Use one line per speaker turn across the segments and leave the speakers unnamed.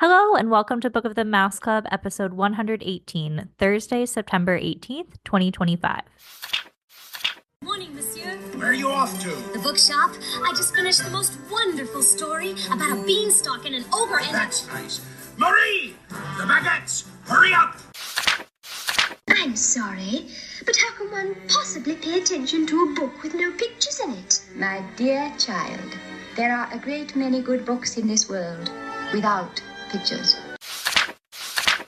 Hello and welcome to Book of the Mouse Club, episode 118, Thursday, September 18th, 2025.
Morning, monsieur.
Where are you off to?
The bookshop. I just finished the most wonderful story about a beanstalk and an ogre and
That's nice. Marie! The baguettes! Hurry up!
I'm sorry, but how can one possibly pay attention to a book with no pictures in it?
My dear child, there are a great many good books in this world without pictures.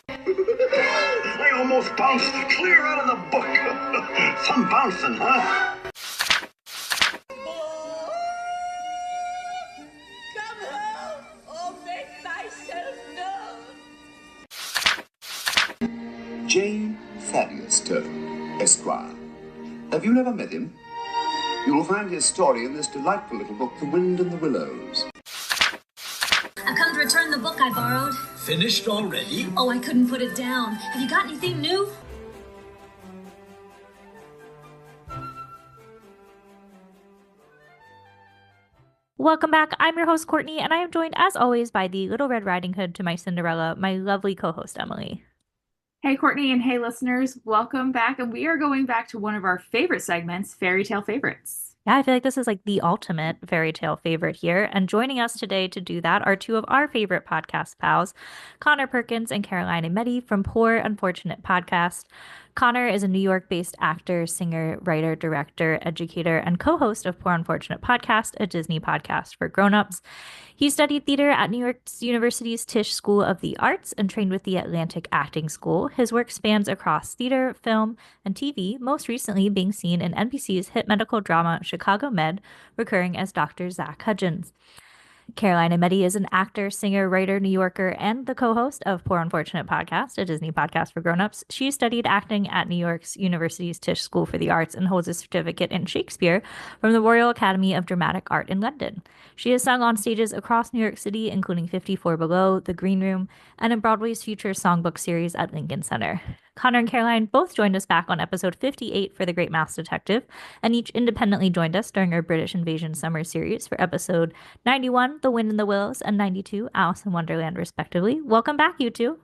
I almost bounced clear out of the book. Some bouncing, huh?
Come home or make myself known.
J. Thaddeus Turtle, Esquire. Have you never met him? You will find his story in this delightful little book, The Wind and the Willows.
I've come to return the book I borrowed.
Finished already?
Oh, I couldn't put it down. Have you got anything new?
Welcome back. I'm your host, Courtney, and I am joined, as always, by the Little Red Riding Hood to my Cinderella, my lovely co-host, Emily.
Hey, Courtney, and hey, listeners. Welcome back. And we are going back to one of our favorite segments, Fairy Tale Favorites.
Yeah, I feel like this is like the ultimate fairy tale favorite here. And joining us today to do that are two of our favorite podcast pals, Conor Perkins and Caroline Aimetti from Poor Unfortunate Podcast. Conor is a New York-based actor, singer, writer, director, educator, and co-host of Poor Unfortunate Podcast, a Disney podcast for grown-ups. He studied theater at New York University's Tisch School of the Arts and trained with the Atlantic Acting School. His work spans across theater, film, and TV, most recently being seen in NBC's hit medical drama Chicago Med, recurring as Dr. Zach Hudgens. Caroline Aimetti is an actor, singer, writer, New Yorker, and the co-host of Poor Unfortunate Podcast, a Disney podcast for grown-ups. She studied acting at New York's University's Tisch School for the Arts and holds a certificate in Shakespeare from the Royal Academy of Dramatic Art in London. She has sung on stages across New York City, including 54 Below, The Green Room, and in Broadway's future songbook series at Lincoln Center. Conor and Caroline both joined us back on episode 58 for The Great Mouse Detective, and each independently joined us during our British Invasion Summer series for episode 91, The Wind and the Willows, and 92, Alice in Wonderland, respectively. Welcome back, you two.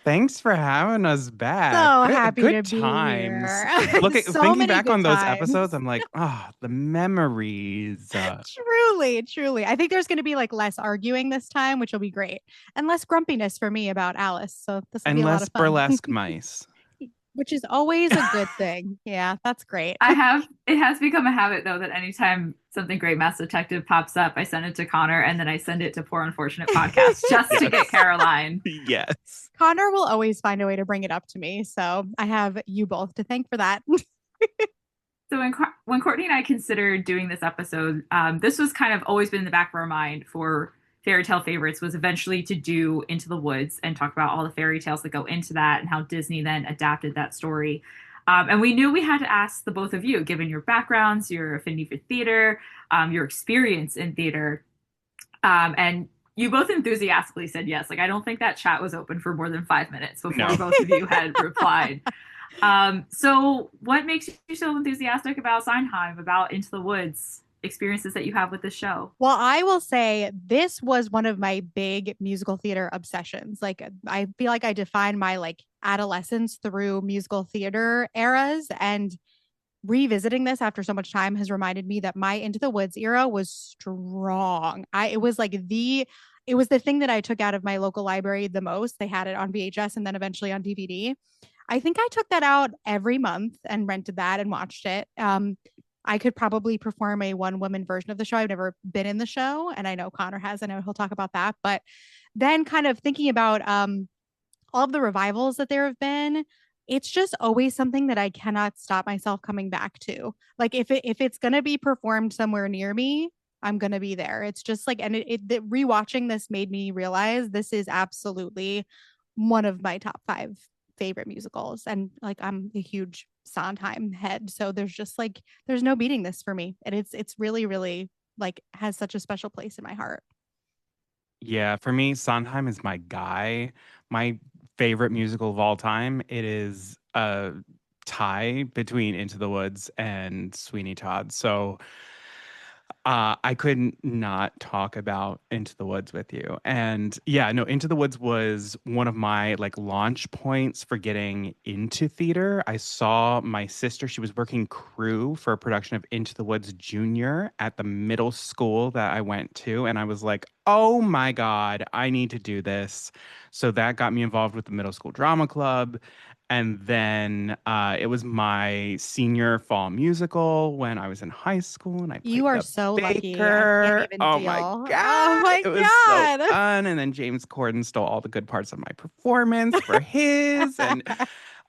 Thanks for having us back.
So happy
good
to be
times.
here.
Thinking back on those
times.
episodes, I'm like, the memories.
Truly. I think there's going to be like less arguing this time, which will be great, and less grumpiness for me about Alice. So this will be a lot
less
of fun.
burlesque mice.
Which is always a good thing. Yeah, that's great.
It has become a habit, though, that anytime something Great Mouse Detective pops up, I send it to Connor and then I send it to Poor Unfortunate Podcast just to get Caroline.
Yes.
Connor will always find a way to bring it up to me. So I have you both to thank for that.
So when Courtney and I considered doing this episode, this was kind of always been in the back of our mind for Fairy Tale Favorites, was eventually to do Into the Woods and talk about all the fairy tales that go into that and how Disney then adapted that story. And we knew we had to ask the both of you, given your backgrounds, your affinity for theater, your experience in theater. And you both enthusiastically said yes. Like, I don't think that chat was open for more than 5 minutes before both of you had replied. So what makes you so enthusiastic about Sondheim, about Into the Woods? Experiences that you have with the show?
Well, I will say this was one of my big musical theater obsessions. Like, I feel like I defined my like adolescence through musical theater eras, and revisiting this after so much time has reminded me that my Into the Woods era was strong. It was the thing that I took out of my local library the most. They had it on VHS and then eventually on DVD. I think I took that out every month and rented that and watched it. I could probably perform a one-woman version of the show. I've never been in the show, and I know Connor has. I know he'll talk about that. But then kind of thinking about all of the revivals that there have been, it's just always something that I cannot stop myself coming back to. Like, if it's going to be performed somewhere near me, I'm going to be there. It's just like, and rewatching this made me realize this is absolutely one of my top 5 favorite musicals. And like, I'm a huge Sondheim head, so there's no beating this for me, and it's really, really like has such a special place in my heart.
Yeah, for me, Sondheim is my guy. My favorite musical of all time. It is a tie between Into the Woods and Sweeney Todd. So I couldn't not talk about Into the Woods with you. And yeah, no, Into the Woods was one of my like launch points for getting into theater. I saw my sister, she was working crew for a production of Into the Woods Junior at the middle school that I went to. And I was like, oh my God, I need to do this. So that got me involved with the middle school drama club. And then it was my senior fall musical when I was in high school and I
You
played
are
the
so lucky. I can't
baker.
even
Oh my
deal. Oh
God.
my
It was so
God.
fun. And then James Corden stole all the good parts of my performance for his. And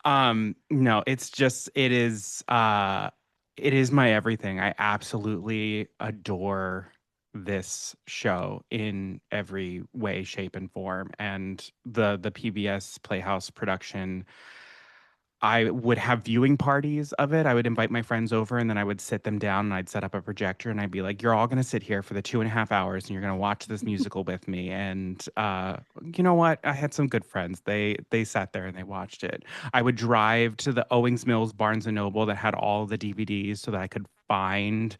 no, it's just it is my everything. I absolutely adore this show in every way, shape, and form. And the PBS Playhouse production, I would have viewing parties of it. I would invite my friends over and then I would sit them down and I'd set up a projector and I'd be like, you're all going to sit here for the 2.5 hours and you're going to watch this musical with me. And you know what? I had some good friends. They sat there and they watched it. I would drive to the Owings Mills Barnes and Noble that had all the DVDs so that I could find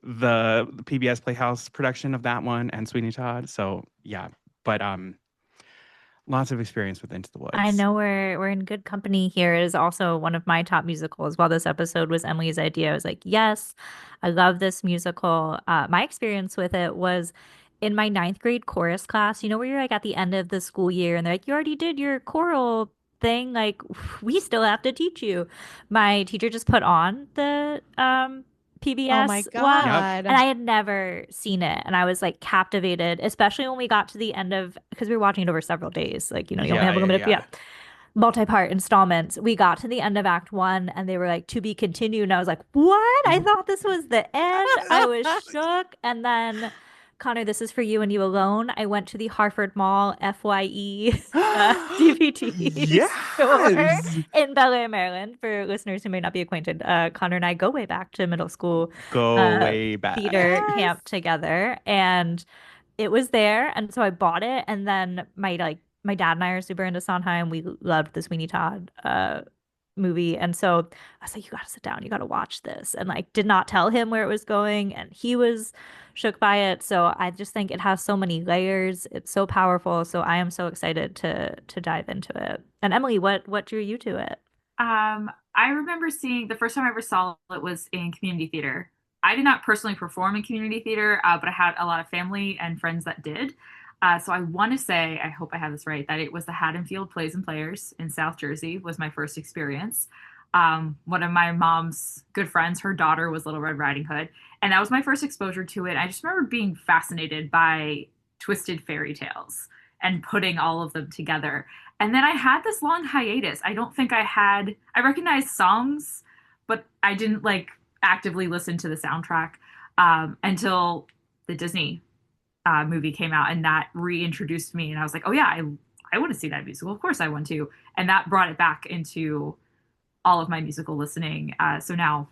the PBS Playhouse production of that one and Sweeney Todd. So yeah, but lots of experience with Into the
I
Woods.
know we're in good company here. It is also one of my top musicals. While this episode was Emily's idea, I was like, yes, I love this musical. My experience with it was in my ninth grade chorus class, you know, where you're like at the end of the school year and they're like, you already did your choral thing. Like, we still have to teach you. My teacher just put on the
Oh my
PBS one,
Yep.
and
God.
I had never seen it. And I was like captivated, especially when we got to the end of, because we were watching it over several days. Like, you know, you only
Yeah,
have a
yeah,
limited, yeah,
yeah.
multi-part installments. We got to the end of Act One and they were like, to be continued. And I was like, what? I thought this was the end. I was shook. And then, Connor, this is for you and you alone. I went to the Harford Mall FYE DVD store
Yes.
in Bel Air, Maryland. For listeners who may not be acquainted, Connor and I go way back to middle school
Go
uh,
way back.
theater
Yes.
camp together. And it was there, and so I bought it. And then my dad and I are super into Sondheim. We loved the Sweeney Todd movie, and so I was like, "You got to sit down. You got to watch this." And like, did not tell him where it was going, and he was shook by it. So I just think it has so many layers. It's so powerful. So I am so excited to dive into it. And Emily, what drew you to it?
I remember seeing the first time I ever saw it was in community theater. I did not personally perform in community theater, but I had a lot of family and friends that did. So I want to say, I hope I have this right, that it was the Haddonfield Plays and Players in South Jersey was my first experience. One of my mom's good friends, her daughter was Little Red Riding Hood, and that was my first exposure to it. I just remember being fascinated by twisted fairy tales and putting all of them together. And then I had this long hiatus. I recognized songs, but I didn't like actively listen to the soundtrack until the Disney movie came out, and that reintroduced me. And I was like, oh yeah, I want to see that musical. Of course I want to. And that brought it back into all of my musical listening. So now,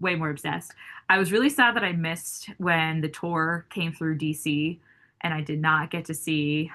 way more obsessed. I was really sad that I missed when the tour came through DC, and I did not get to see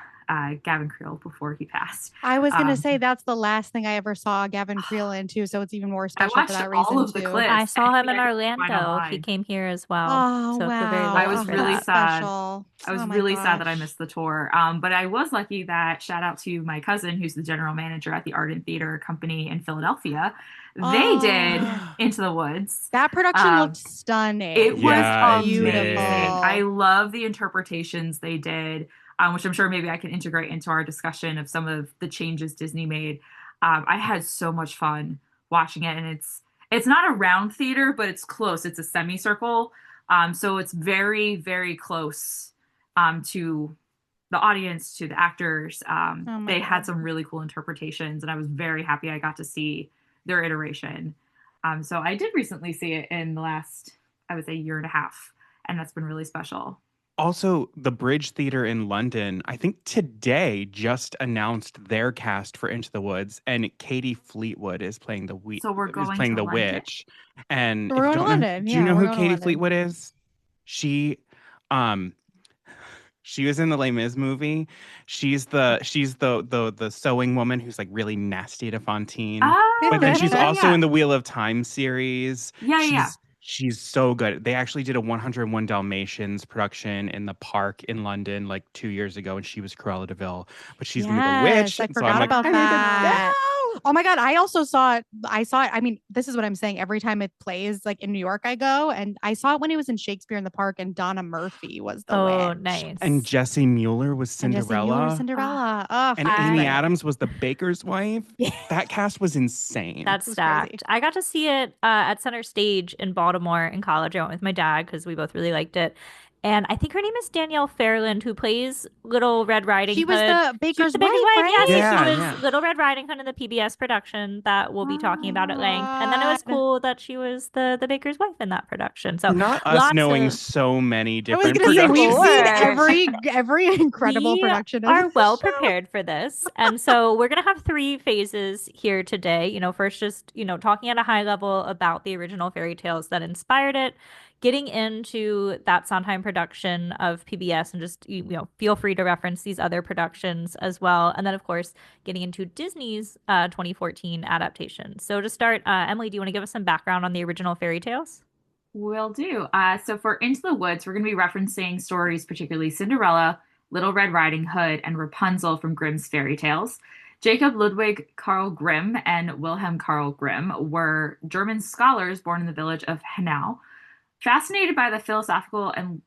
Gavin Creel before he passed.
I was gonna say that's the last thing I ever saw Gavin Creel into, so it's even more
I
special for
watched
that
all
reason
of the
too.
clips.
I saw him in
Anything I could find
Orlando. He
online.
came here as well.
Oh
So I feel very
wow.
I
lucky
was
for
really
that.
sad.
Special.
I was
Oh my
really sad that I
gosh.
missed the tour. But I was lucky that shout out to my cousin, who's the general manager at the Art and Theater Company in Philadelphia. They did
Oh,
Into the Woods.
that production looked stunning.
It was
Yeah, it
amazing.
did.
I
Beautiful.
love the interpretations they did, which I'm sure maybe I can integrate into our discussion of some of the changes Disney made. I had so much fun watching it, and it's not a round theater, but it's close. It's a semicircle, so it's very, very close to the audience, to the actors.
Oh my
They had
God.
some really cool interpretations, and I was very happy I got to see their iteration. So I did recently see it in the last, I would say, year and a half, and that's been really special.
Also, the Bridge Theater in London, I think today just announced their cast for Into the Woods, and Katie Fleetwood is playing
So we're
is
going
playing
to
the
London.
witch. And
We're
if you
going to
don't know,
London.
do you
Yeah,
know
we're
who
going to
Katie
London.
Fleetwood is? She, um, she was in the Les Mis movie. She's the sewing woman who's like really nasty to Fontaine.
Oh,
But then
yeah,
she's
yeah,
also
yeah.
in the Wheel of Time series.
Yeah, yeah.
She's She's so good. They actually did a 101 Dalmatians production in the park in London like 2 years ago, and she was Cruella de Vil, but she's gonna be the
Yes,
witch.
I
And so I'm
forgot
like,
about
I need to
that.
know.
Oh my God. I also saw it. I saw it. I mean, this is what I'm saying. Every time it plays, like in New York, I go and I saw it when it was in Shakespeare in the Park and Donna Murphy was the
Oh,
witch.
And
nice.
Jessie Mueller was
And Jesse Mueller was
Cinderella,
Cinderella. Oh,
and
it was
Amy
I
great.
Adams was the baker's wife.
Yeah,
That cast was insane.
That's
it was crazy.
stacked. I got to see it at Center Stage in Baltimore in college. I went with my dad because we both really liked it. And I think her name is Danielle Fairland, who plays Little Red Riding
She was
Hood.
the
She was
baker's
the Baker's
wife,
wife. Yeah, so
right?
she
Yeah,
was
yeah.
Little Red Riding Hood in the PBS production that we'll be talking about at length. And then it was
What?
cool that she was the Baker's wife in that production. So
For not us
lots
knowing
of
so many
I was
different
gonna say we've
productions.
seen
Before.
every incredible
We
production of
are
this
well
show.
prepared for this. And so we're going to have three phases here today. First, just, talking at a high level about the original fairy tales that inspired it, getting into that Sondheim production of PBS, and just, feel free to reference these other productions as well. And then, of course, getting into Disney's 2014 adaptation. So to start, Emily, do you want to give us some background on the original fairy tales?
Will do. So for Into the Woods, we're going to be referencing stories, particularly Cinderella, Little Red Riding Hood, and Rapunzel from Grimm's Fairy Tales. Jacob Ludwig Karl Grimm and Wilhelm Karl Grimm were German scholars born in the village of Hanau. Fascinated by the philosophical and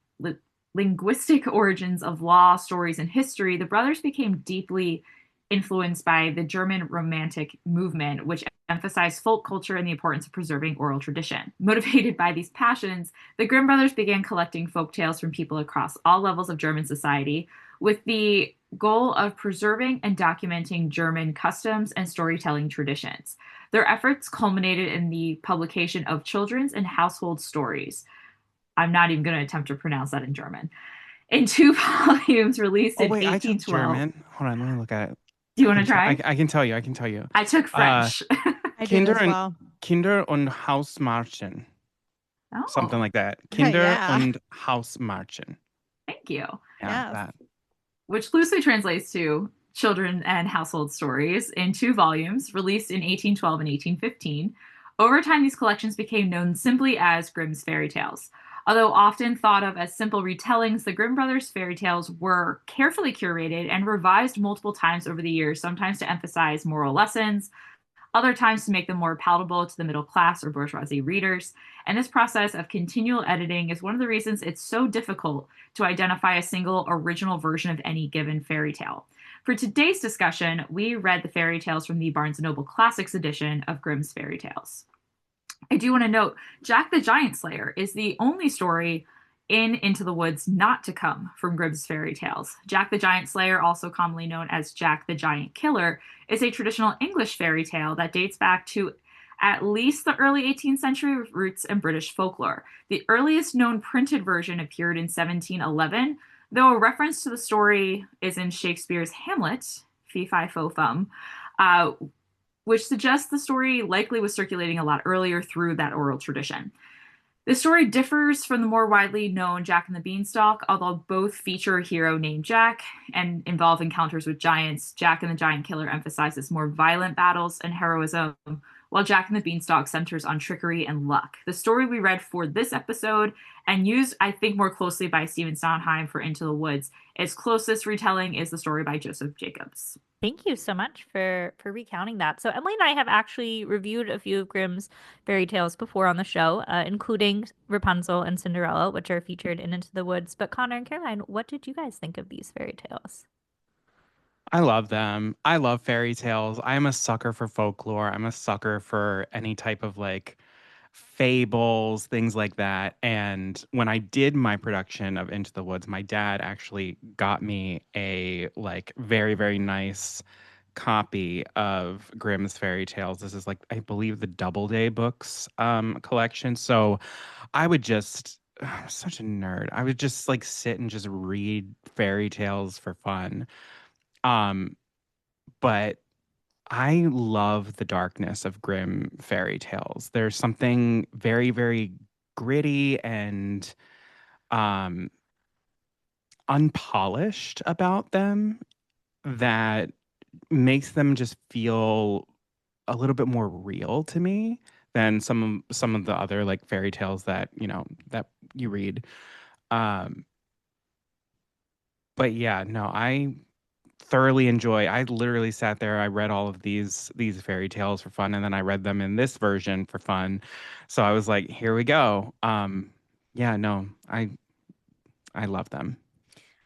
linguistic origins of law, stories, and history, the brothers became deeply influenced by the German Romantic movement, which emphasized folk culture and the importance of preserving oral tradition. Motivated by these passions, the Grimm brothers began collecting folk tales from people across all levels of German society with the goal of preserving and documenting German customs and storytelling traditions. Their efforts culminated in the publication of children's and household stories. I'm not even going to attempt to pronounce that in German. In two volumes released
Oh
in
wait, I took
1812.
German. Hold on, let me look at it.
Do you want to try?
I can tell you. I can tell you.
I took French.
I did
Kinder
as
and
well.
Kinder und Hausmärchen, something
Oh,
like that. Kinder
Yeah.
und Hausmärchen.
thank you.
Yeah,
Yes.
that.
Which loosely translates to Children and Household Stories in two volumes, released in 1812 and 1815. Over time, these collections became known simply as Grimm's Fairy Tales. Although often thought of as simple retellings, the Grimm brothers' fairy tales were carefully curated and revised multiple times over the years, sometimes to emphasize moral lessons, other times to make them more palatable to the middle class or bourgeoisie readers. And this process of continual editing is one of the reasons it's so difficult to identify a single original version of any given fairy tale. For today's discussion, we read the fairy tales from the Barnes & Noble Classics edition of Grimm's Fairy Tales. I do want to note Jack the Giant Slayer is the only story in Into the Woods not to come from Grimm's Fairy Tales. Jack the Giant Slayer, also commonly known as Jack the Giant Killer, is a traditional English fairy tale that dates back to at least the early 18th century with roots in British folklore. The earliest known printed version appeared in 1711, though a reference to the story is in Shakespeare's Hamlet, Fee Fi Fo Fum, which suggests the story likely was circulating a lot earlier through that oral tradition. The story differs from the more widely known Jack and the Beanstalk, although both feature a hero named Jack and involve encounters with giants. Jack and the Giant Killer emphasizes more violent battles and heroism, while Jack and the Beanstalk centers on trickery and luck. The story we read for this episode and used, I think, more closely by Stephan Sondheim for Into the Woods, its closest retelling is the story by Joseph Jacobs.
Thank you so much for recounting that. So Emily and I have actually reviewed a few of Grimm's fairy tales before on the show, including Rapunzel and Cinderella, which are featured in Into the Woods. But Connor and Caroline, what did you guys think of these fairy tales?
I love them. I love fairy tales. I'm a sucker for folklore. I'm a sucker for any type of like fables, things like that. And when I did my production of Into the Woods, my dad actually got me a like very, very nice copy of Grimm's Fairy Tales. This is like, I believe, the Doubleday Books collection. So I would just I'm such a nerd. I would just like sit and just read fairy tales for fun. Um, but I love the darkness of Grimm fairy tales. There's something very, very gritty and um, unpolished about them that makes them just feel a little bit more real to me than some of the other like fairy tales that, that you read. Um, but yeah, no, I thoroughly enjoy. I literally sat there, I read all of these fairy tales for fun, and then I read them in this version for fun. So I was like, here we go. Yeah, no, I love them.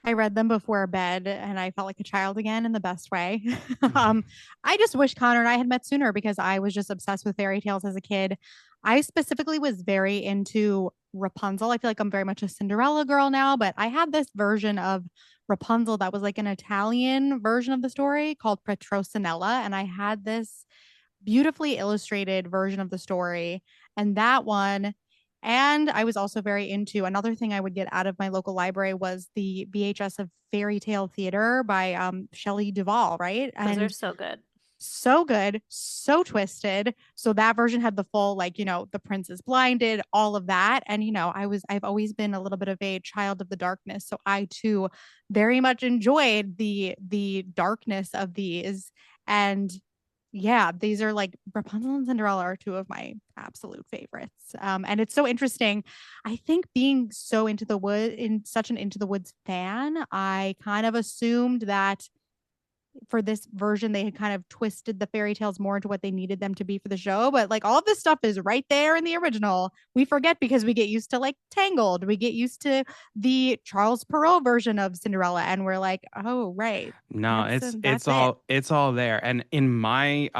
I read them before bed and I felt like a child again in the best way. um, I just wish Connor and I had met sooner because I was just obsessed with fairy tales as a kid. I specifically was very into Rapunzel. I feel like I'm very much a Cinderella girl now, but I had this version of Rapunzel that was like an Italian version of the story called Petrosinella. And I had this beautifully illustrated version of the story. And that one, and I was also very into another thing I would get out of my local library was the VHS of Fairytale Theater by Shelley Duvall, right?
Those are
And
so good.
so good, so twisted. So that version had the full, like, the prince is blinded, all of that. And, I've always been a little bit of a child of the darkness. So I too very much enjoyed the darkness of these. And yeah, these are like Rapunzel and Cinderella are two of my absolute favorites. And it's so interesting. I think being so in such an Into the Woods fan, I kind of assumed that for this version they had kind of twisted the fairy tales more into what they needed them to be for the show, but like all of this stuff is right there in the original. We forget because we get used to like Tangled, we get used to the Charles Perrault version of Cinderella, and we're like, oh right,
No,
that's it.
it's all there. And in my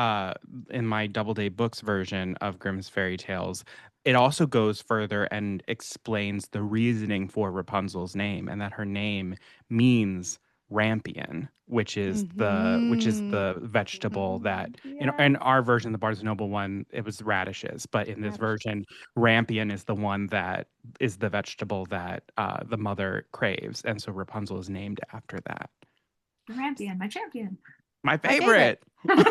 Doubleday Books version of Grimm's Fairy Tales, it also goes further and explains the reasoning for Rapunzel's name, and that her name means rampion, which is
Mm-hmm.
the vegetable
Mm-hmm.
that,
Yeah.
in our version, the Barnes and Noble one, it was radishes, but in this
Radishes.
version, rampion is the one that is the vegetable that the mother craves, and so Rapunzel is named after that.
The Rampion, my champion.
My
My favorite.
favorite.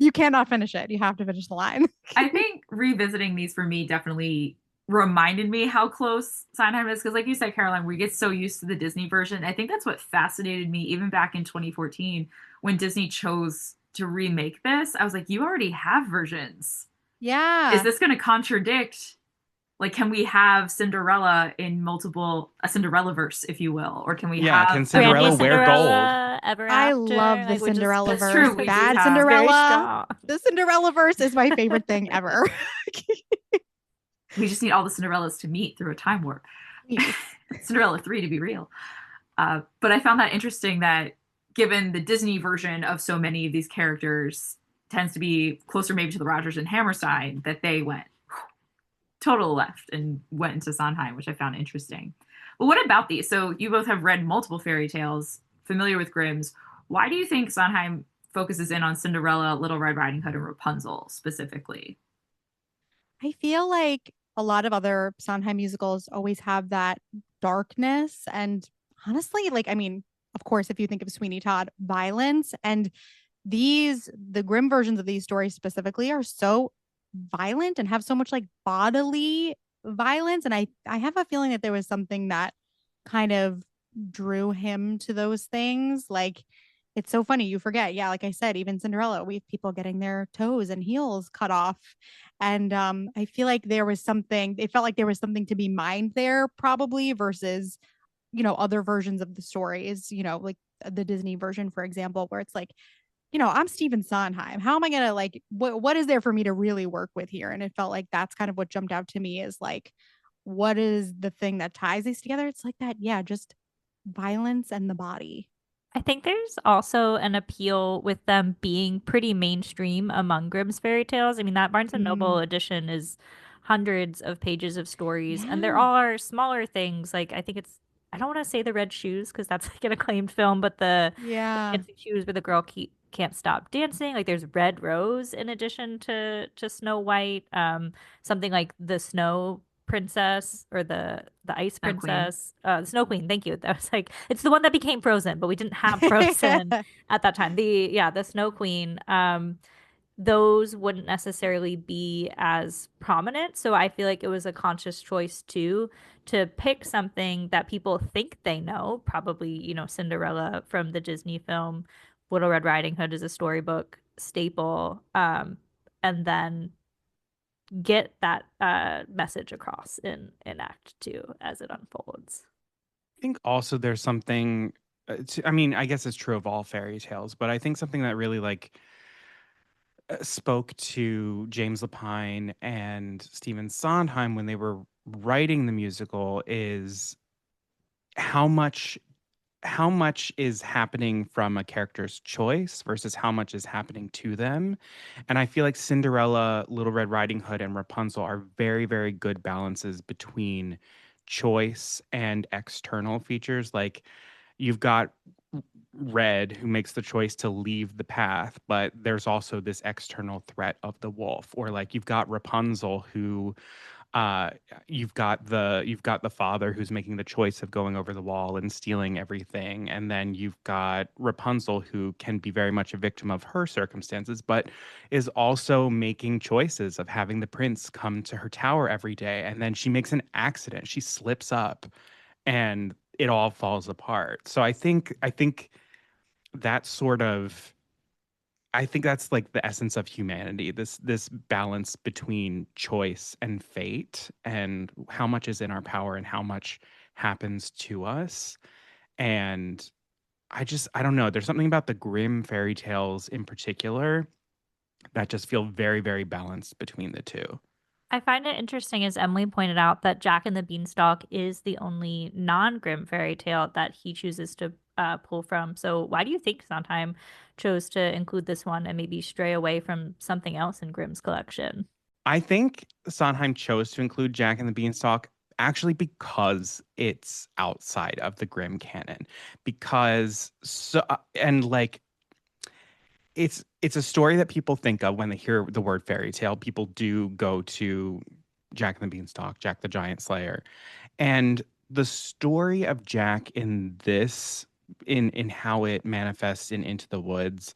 You cannot finish it. You have to finish the line.
I think revisiting these for me definitely reminded me how close Sondheim is because, like you said, Caroline, we get so used to the Disney version. I think that's what fascinated me even back in 2014 when Disney chose to remake this. I was like, you already have versions. Is
Yeah.
this going to contradict? Like, can we have Cinderella in a Cinderella verse, if you will, or can we
Yeah, can
have
Brandy
Cinderella wear gold?
Cinderella, Ever
I
After,
love the
like we just
Cinderella
That's
verse.
true, we do
Bad
have-
it's very
Cinderella.
strong.
The Cinderella verse is my favorite thing ever.
we just need all the Cinderellas to meet through a time warp.
Please.
Cinderella 3 to be real. But I found that interesting that given the Disney version of so many of these characters tends to be closer maybe to the Rodgers and Hammerstein, that they went total left and went into Sondheim, which I found interesting. But what about these? So you both have read multiple fairy tales, familiar with Grimm's. Why do you think Sondheim focuses in on Cinderella, Little Red Riding Hood, and Rapunzel specifically?
I feel like a lot of other Sondheim musicals always have that darkness. And honestly, like, I mean, of course, if you think of Sweeney Todd, violence. And the Grimm versions of these stories specifically are so violent and have so much like bodily violence. And I have a feeling that there was something that kind of drew him to those things. Like, it's so funny. You forget. Yeah, like I said, even Cinderella, we have people getting their toes and heels cut off. And I feel like it felt like there was something to be mined there, probably, versus, other versions of the stories, like the Disney version, for example, where it's like, I'm Stephen Sondheim. How am I gonna like what is there for me to really work with here? And it felt like that's kind of what jumped out to me is like, what is the thing that ties these together? It's like that, yeah, just violence and the body.
I think there's also an appeal with them being pretty mainstream among Grimm's fairy tales. I mean, that Barnes and Noble
Mm,
edition is hundreds of pages of stories, and there
yeah.
are smaller things. Like I think I don't want to say the Red Shoes because that's like an acclaimed film, but the
Yeah.
Fancy Shoes where the girl can't stop dancing. Like there's Red Rose in addition to Snow White. Something like the Snow Princess or the Ice
Snow Queen.
Princess, the Snow Queen. Thank you. That was like it's the one that became Frozen, but we didn't have Frozen at that time. The Snow Queen. Those wouldn't necessarily be as prominent. So I feel like it was a conscious choice too to pick something that people think they know, probably, Cinderella from the Disney film, Little Red Riding Hood is a storybook staple. And then get that message across in Act Two as it unfolds.
I think also there's something, I mean, I guess it's true of all fairy tales, but I think something that really like spoke to James Lapine and Stephen Sondheim when they were writing the musical is how much how much is happening from a character's choice versus how much is happening to them. And I feel like Cinderella, Little Red Riding Hood, and Rapunzel are very, very good balances between choice and external features. Like you've got Red, who makes the choice to leave the path, but there's also this external threat of the wolf. Or like you've got Rapunzel, who uh you've got the father who's making the choice of going over the wall and stealing everything, and then you've got Rapunzel, who can be very much a victim of her circumstances but is also making choices of having the prince come to her tower every day, and then she makes an accident, she slips up, and it all falls apart. So I think that sort of I think that's like the essence of humanity, this balance between choice and fate and how much is in our power and how much happens to us. And I don't know, there's something about the Grimm fairy tales in particular that just feel very, very balanced between the two.
I find it interesting, as Emily pointed out, that Jack and the Beanstalk is the only non-Grimm fairy tale that he chooses to pull from. So why do you think Sondheim chose to include this one and maybe stray away from something else in Grimm's collection?
I think Sondheim chose to include Jack and the Beanstalk actually because it's outside of the Grimm canon. Because and like it's a story that people think of when they hear the word fairy tale. People do go to Jack and the Beanstalk, Jack the Giant Slayer. And the story of Jack in this in how it manifests in Into the Woods,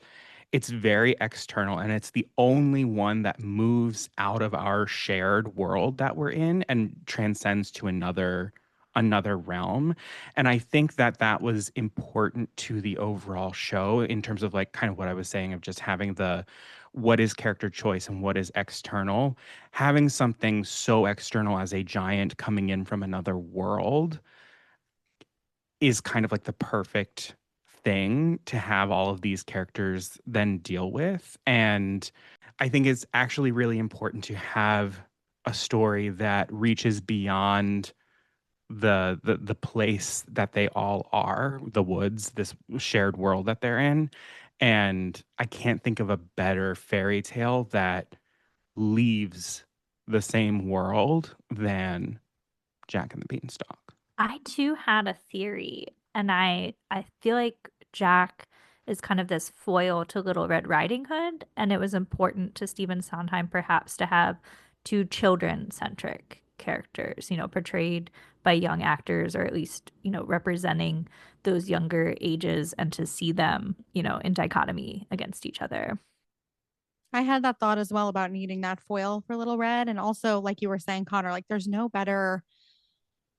it's very external, and it's the only one that moves out of our shared world that we're in and transcends to another realm. And I think that that was important to the overall show in terms of like kind of what I was saying of just having the what is character choice and what is external. Having something so external as a giant coming in from another world is kind of like the perfect thing to have all of these characters then deal with. And I think it's actually really important to have a story that reaches beyond the place that they all are, the woods, this shared world that they're in. And I can't think of a better fairy tale that leaves the same world than Jack and the Beanstalk.
I too had a theory, and I feel like Jack is kind of this foil to Little Red Riding Hood, and it was important to Stephen Sondheim perhaps to have two children-centric characters, portrayed by young actors, or at least, representing those younger ages, and to see them, in dichotomy against each other.
I had that thought as well about needing that foil for Little Red. And also, like you were saying, Connor, like there's no better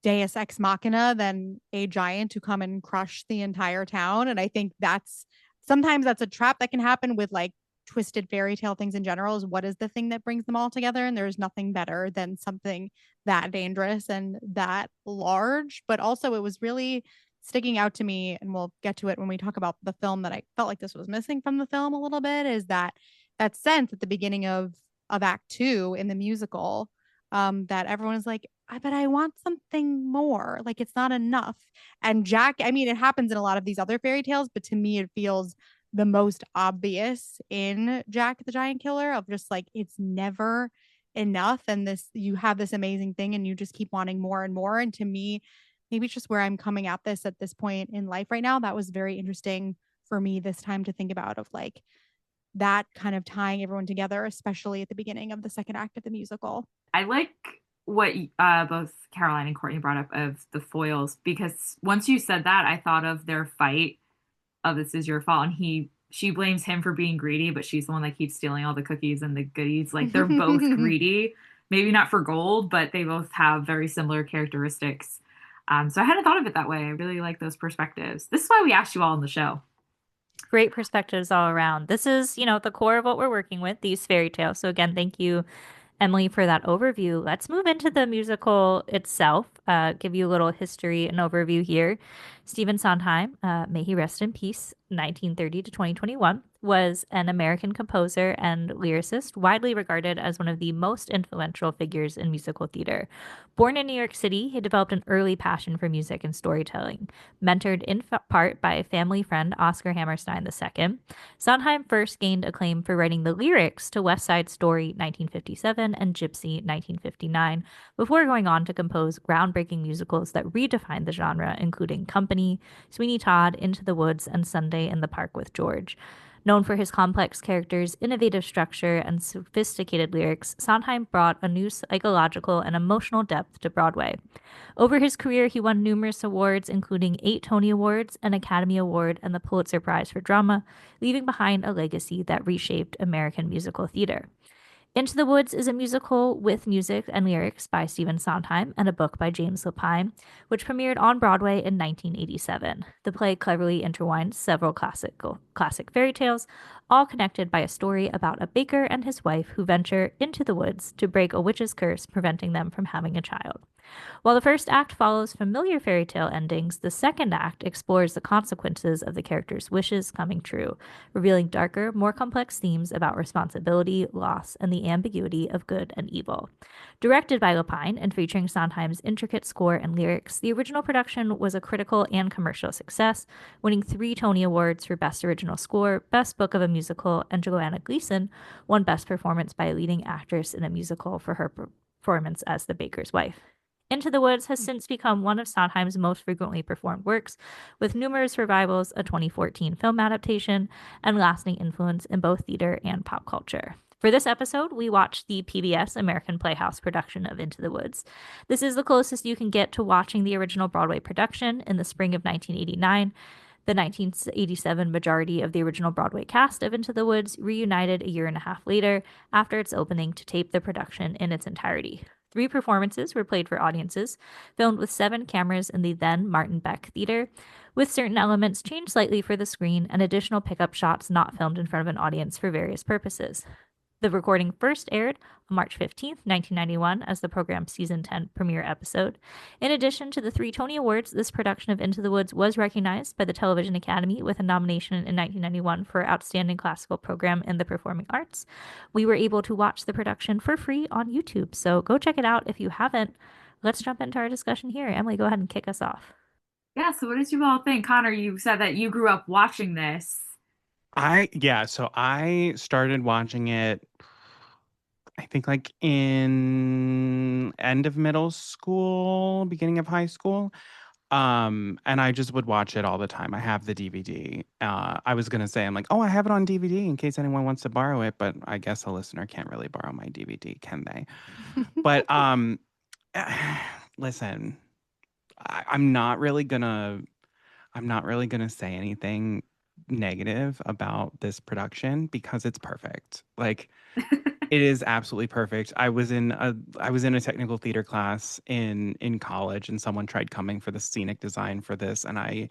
deus ex machina than a giant to come and crush the entire town. And I think that's sometimes that's a trap that can happen with like twisted fairy tale things in general is what is the thing that brings them all together? And there's nothing better than something that dangerous and that large. But also, it was really sticking out to me, and we'll get to it when we talk about the film, that I felt like this was missing from the film a little bit, is that sense at the beginning of Act Two in the musical, that everyone is like, but I want something more. Like it's not enough. And Jack, I mean, it happens in a lot of these other fairy tales, but to me, it feels the most obvious in Jack the Giant Killer of just like it's never enough. And this, you have this amazing thing and you just keep wanting more and more. And to me, maybe it's just where I'm coming at this at this point in life right now. That was very interesting for me this time to think about, of like that kind of tying everyone together, especially at the beginning of the second act of the musical.
I like what both Caroline and Courtney brought up of the foils, because once you said that, I thought of their fight of "This is your fault," and she blames him for being greedy, but she's the one that keeps stealing all the cookies and the goodies. Like they're both greedy, maybe not for gold, but they both have very similar characteristics. So I hadn't thought of it that way. I really like those perspectives. This is why we asked you all on the show.
Great perspectives all around. This is, the core of what we're working with, these fairy tales. So again, thank you, Emily, for that overview, let's move into the musical itself. Give you a little history and overview here. Stephen Sondheim, may he rest in peace, 1930 to 2021, was an American composer and lyricist, widely regarded as one of the most influential figures in musical theater. Born in New York City, he developed an early passion for music and storytelling. Mentored in part by family friend Oscar Hammerstein II, Sondheim first gained acclaim for writing the lyrics to West Side Story 1957 and Gypsy 1959, before going on to compose groundbreaking musicals that redefined the genre, including Company, Sweeney Todd, Into the Woods, and Sunday in the Park with George. Known for his complex characters, innovative structure, and sophisticated lyrics, Sondheim brought a new psychological and emotional depth to Broadway. Over his career, he won numerous awards, including 8 Tony Awards, an Academy Award, and the Pulitzer Prize for Drama, leaving behind a legacy that reshaped American musical theater. Into the Woods is a musical with music and lyrics by Stephen Sondheim and a book by James Lapine, which premiered on Broadway in 1987. The play cleverly intertwines several classic fairy tales, all connected by a story about a baker and his wife who venture into the woods to break a witch's curse, preventing them from having a child. While the first act follows familiar fairy tale endings, the second act explores the consequences of the characters' wishes coming true, revealing darker, more complex themes about responsibility, loss, and the ambiguity of good and evil. Directed by Lapine and featuring Sondheim's intricate score and lyrics, the original production was a critical and commercial success, winning 3 Tony Awards for Best Original Score, Best Book of a Musical, and Joanna Gleason won Best Performance by a Leading Actress in a Musical for her performance as the baker's wife. Into the Woods has since become one of Sondheim's most frequently performed works, with numerous revivals, a 2014 film adaptation, and lasting influence in both theater and pop culture. For this episode, we watched the PBS American Playhouse production of Into the Woods. This is the closest you can get to watching the original Broadway production in the spring of 1989. The 1987 majority of the original Broadway cast of Into the Woods reunited a year and a half later after its opening to tape the production in its entirety. 3 performances were played for audiences, filmed with 7 cameras in the then Martin Beck Theater, with certain elements changed slightly for the screen and additional pickup shots not filmed in front of an audience for various purposes. The recording first aired on March 15th, 1991, as the program's season 10 premiere episode. In addition to the 3 Tony Awards, this production of Into the Woods was recognized by the Television Academy with a nomination in 1991 for Outstanding Classical Program in the Performing Arts. We were able to watch the production for free on YouTube, so go check it out if you haven't. Let's jump into our discussion here. Emily, go ahead and kick us off.
Yeah, so what did you all think? Connor, you said that you grew up watching this.
So I started watching it, I think like in end of middle school, beginning of high school. And I just would watch it all the time. I have the DVD. I was gonna say, I'm like, oh, I have it on DVD in case anyone wants to borrow it, but I guess a listener can't really borrow my DVD, can they? But listen, I'm not really gonna say anything negative about this production because it's perfect. Like it is absolutely perfect. I was in a technical theater class in college, and someone tried coming for the scenic design for this, and I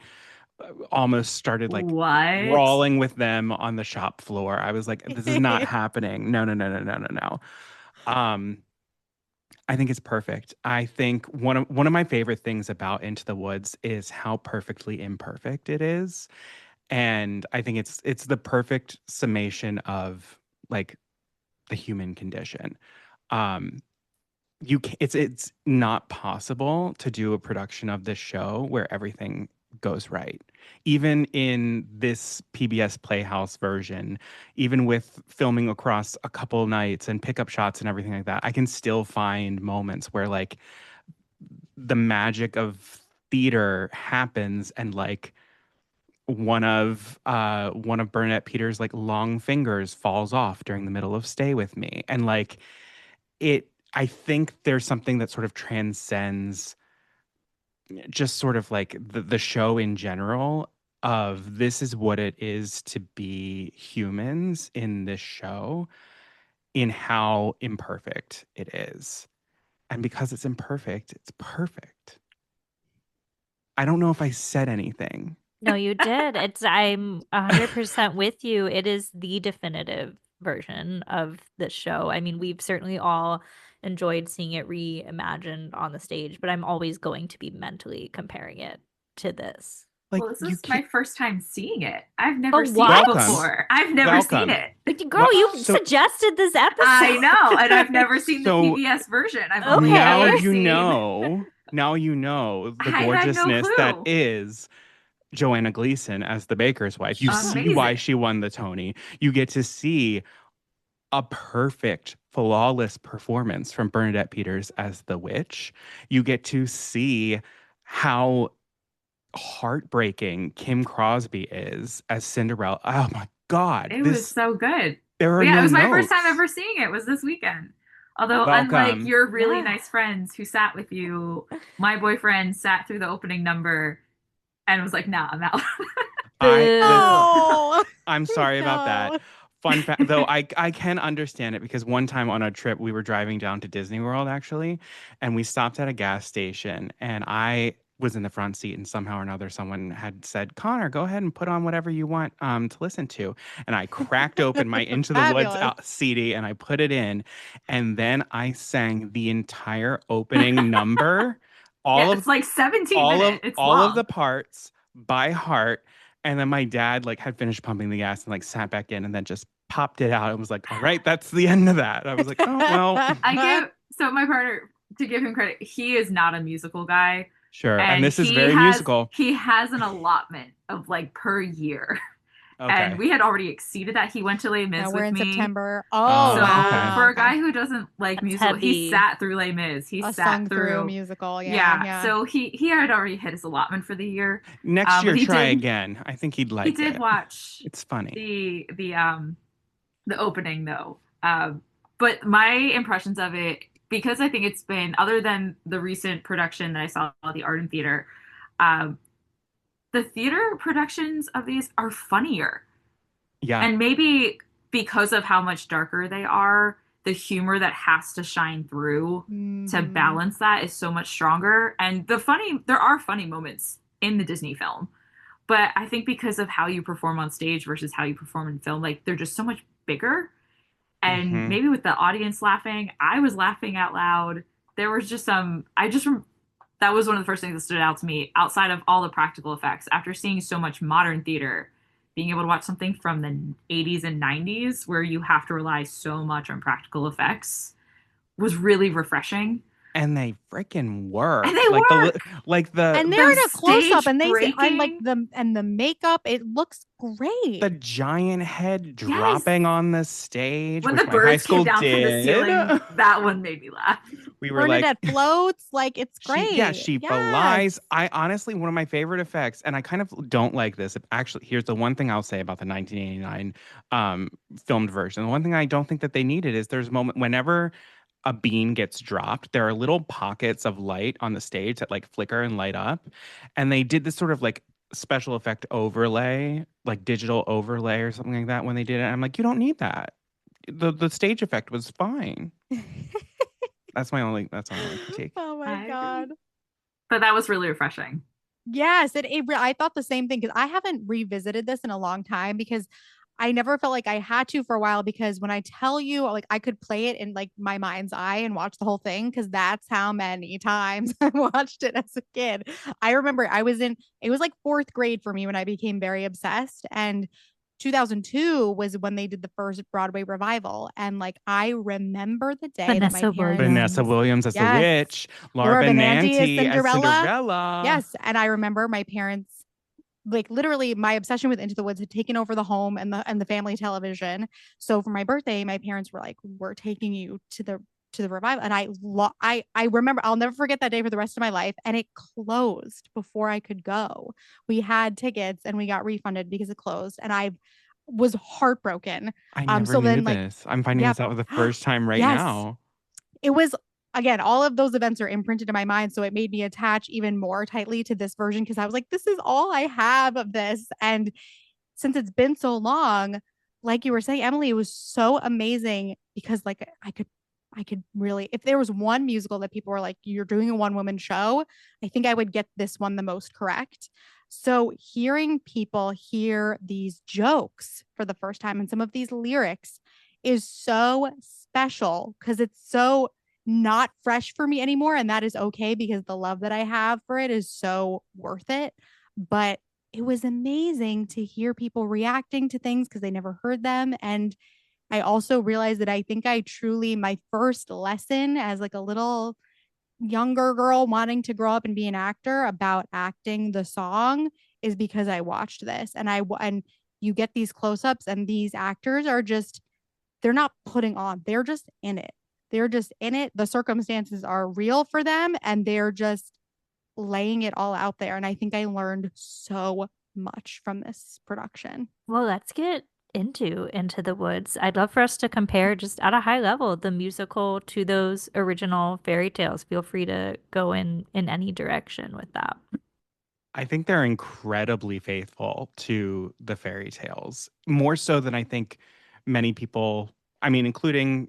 almost started like
What?
brawling with them on the shop floor. I was like, this is not happening. No, no, no, no, no, no, no. I think it's perfect. I think one of my favorite things about Into the Woods is how perfectly imperfect it is. And I think it's the perfect summation of like the human condition. It's not possible to do a production of this show where everything goes right. Even in this PBS Playhouse version, even with filming across a couple nights and pickup shots and everything like that, I can still find moments where like the magic of theater happens and like one of Burnett Peters' like long fingers falls off during the middle of Stay With Me. And like I think there's something that sort of transcends just sort of like the show in general of this is what it is to be humans in this show, in how imperfect it is. And because it's imperfect, it's perfect. I don't know if I said anything.
No, you did. I'm 100% with you. It is the definitive version of this show. I mean, we've certainly all enjoyed seeing it reimagined on the stage, but I'm always going to be mentally comparing it to this.
Like
Well, this
you
is my
can't.
first time seeing it. I've never
Oh,
seen it
what?
Welcome.
before. I've never seen
Welcome.
it.
Girl, you
So-
suggested this episode.
I know, and I've never seen the
So-
PBS version. I've only
Okay.
Now
ever
you
seen.
know. Now you know the
I had no
gorgeousness that
clue.
is Joanna Gleason as the baker's wife. You see why
Amazing.
she won the Tony. You get to see a perfect, flawless performance from Bernadette Peters as the witch. You get to see how heartbreaking Kim Crosby is as Cinderella. Oh my God.
It was so good.
There are
Yeah,
no
it was my
notes.
first time ever seeing it. Was this weekend. Although,
Welcome.
unlike your really
Yeah.
nice friends who sat with you, my boyfriend sat through the opening number and was like, "Nah, I'm out."
Oh,
I'm sorry about
no.
that. Fun fact, though, I can understand it because one time on a trip we were driving down to Disney World actually, and we stopped at a gas station, and I was in the front seat, and somehow or another someone had said, "Connor, go ahead and put on whatever you want to listen to," and I cracked open my Into the Woods
Fabulous.
CD and I put it in, and then I sang the entire opening number,
It's like 17
all
minutes.
of
It's
all
long.
of the parts by heart. And then my dad like had finished pumping the gas and like sat back in and then just popped it out and was like, "All right, that's the end of that." I was like, "Oh well."
My partner, to give him credit, he is not a musical guy.
Sure. And this is
he
very musical.
He has an allotment of like per year.
Okay.
And we had already exceeded that. He went to Les Mis
Now
with
we're in
me.
September.
Oh,
Oh,
So
wow.
for a guy who doesn't like
That's
musical, he
heavy.
sat through Les Mis. He
A
sat
sung through
through
musical. Yeah.
So he had already hit his allotment for the year.
Next
but
year,
he
try
did-
again. I think he'd like
He did
it.
watch
It's funny.
the opening though. But my impressions of it, because I think it's been, other than the recent production that I saw at the Art and Theater, the theater productions of these are funnier.
Yeah.
And maybe because of how much darker they are, the humor that has to shine through to balance that is so much stronger. And there are funny moments in the Disney film. But I think because of how you perform on stage versus how you perform in film, like they're just so much bigger. And maybe with the audience laughing, I was laughing out loud. There was just that was one of the first things that stood out to me outside of all the practical effects. After seeing so much modern theater, being able to watch something from the 80s and 90s where you have to rely so much on practical effects was really refreshing.
And they freaking work.
And they work.
And they're in a close up,
stage
and I'm like
breaking.
the makeup. It looks great.
the giant head dropping on the stage,
When
which
the
my high
birds
school
came down from the
did.
ceiling, that one made me laugh.
We were like,
Bernadette floats. Like it's great.
she
Yes.
belies. I honestly, one of my favorite effects, and I kind of don't like this. Actually, here's the one thing I'll say about the 1989 filmed version. The one thing I don't think that they needed is there's a moment whenever a bean gets dropped, there are little pockets of light on the stage that like flicker and light up. And they did this sort of like special effect overlay, like digital overlay or something like that when they did it. I'm like, you don't need that. The stage effect was fine. That's my only critique.
Oh my God.
But that was really refreshing.
Yes, I thought the same thing because I haven't revisited this in a long time because I never felt like I had to for a while because when I tell you, like, I could play it in like my mind's eye and watch the whole thing because that's how many times I watched it as a kid. I remember it was like fourth grade for me when I became very obsessed, and 2002 was when they did the first Broadway revival. And like, I remember the day that my parents.
Vanessa Williams as the witch, Laura Benanti as Cinderella.
Yes. And I remember my parents, like literally my obsession with Into the Woods had taken over the home and the family television. So for my birthday, my parents were like, "We're taking you to the revival." And I remember, I'll never forget that day for the rest of my life. And it closed before I could go. We had tickets and we got refunded because it closed. And I was heartbroken.
I never knew this. I'm finding this out for the first time right now.
It was, again, all of those events are imprinted in my mind. So it made me attach even more tightly to this version because I was like, this is all I have of this. And since it's been so long, like you were saying, Emily, it was so amazing because like I could really, if there was one musical that people were like, you're doing a one-woman show, I think I would get this one the most correct. So hearing people hear these jokes for the first time and some of these lyrics, is so special because it's so not fresh for me anymore. And that is okay because the love that I have for it is so worth it. But it was amazing to hear people reacting to things because they never heard them. And I also realized that I think I truly, my first lesson as like a little younger girl wanting to grow up and be an actor about acting the song is because I watched this and you get these close-ups and these actors are just they're not putting on. They're just in it. They're just in it. The circumstances are real for them and they're just laying it all out there and I think I learned so much from this production.
Well, let's get into the Woods. I'd love for us to compare just at a high level the musical to those original fairy tales. Feel free to go in any direction with that.
I think they're incredibly faithful to the fairy tales, more so than I think many people, I mean, including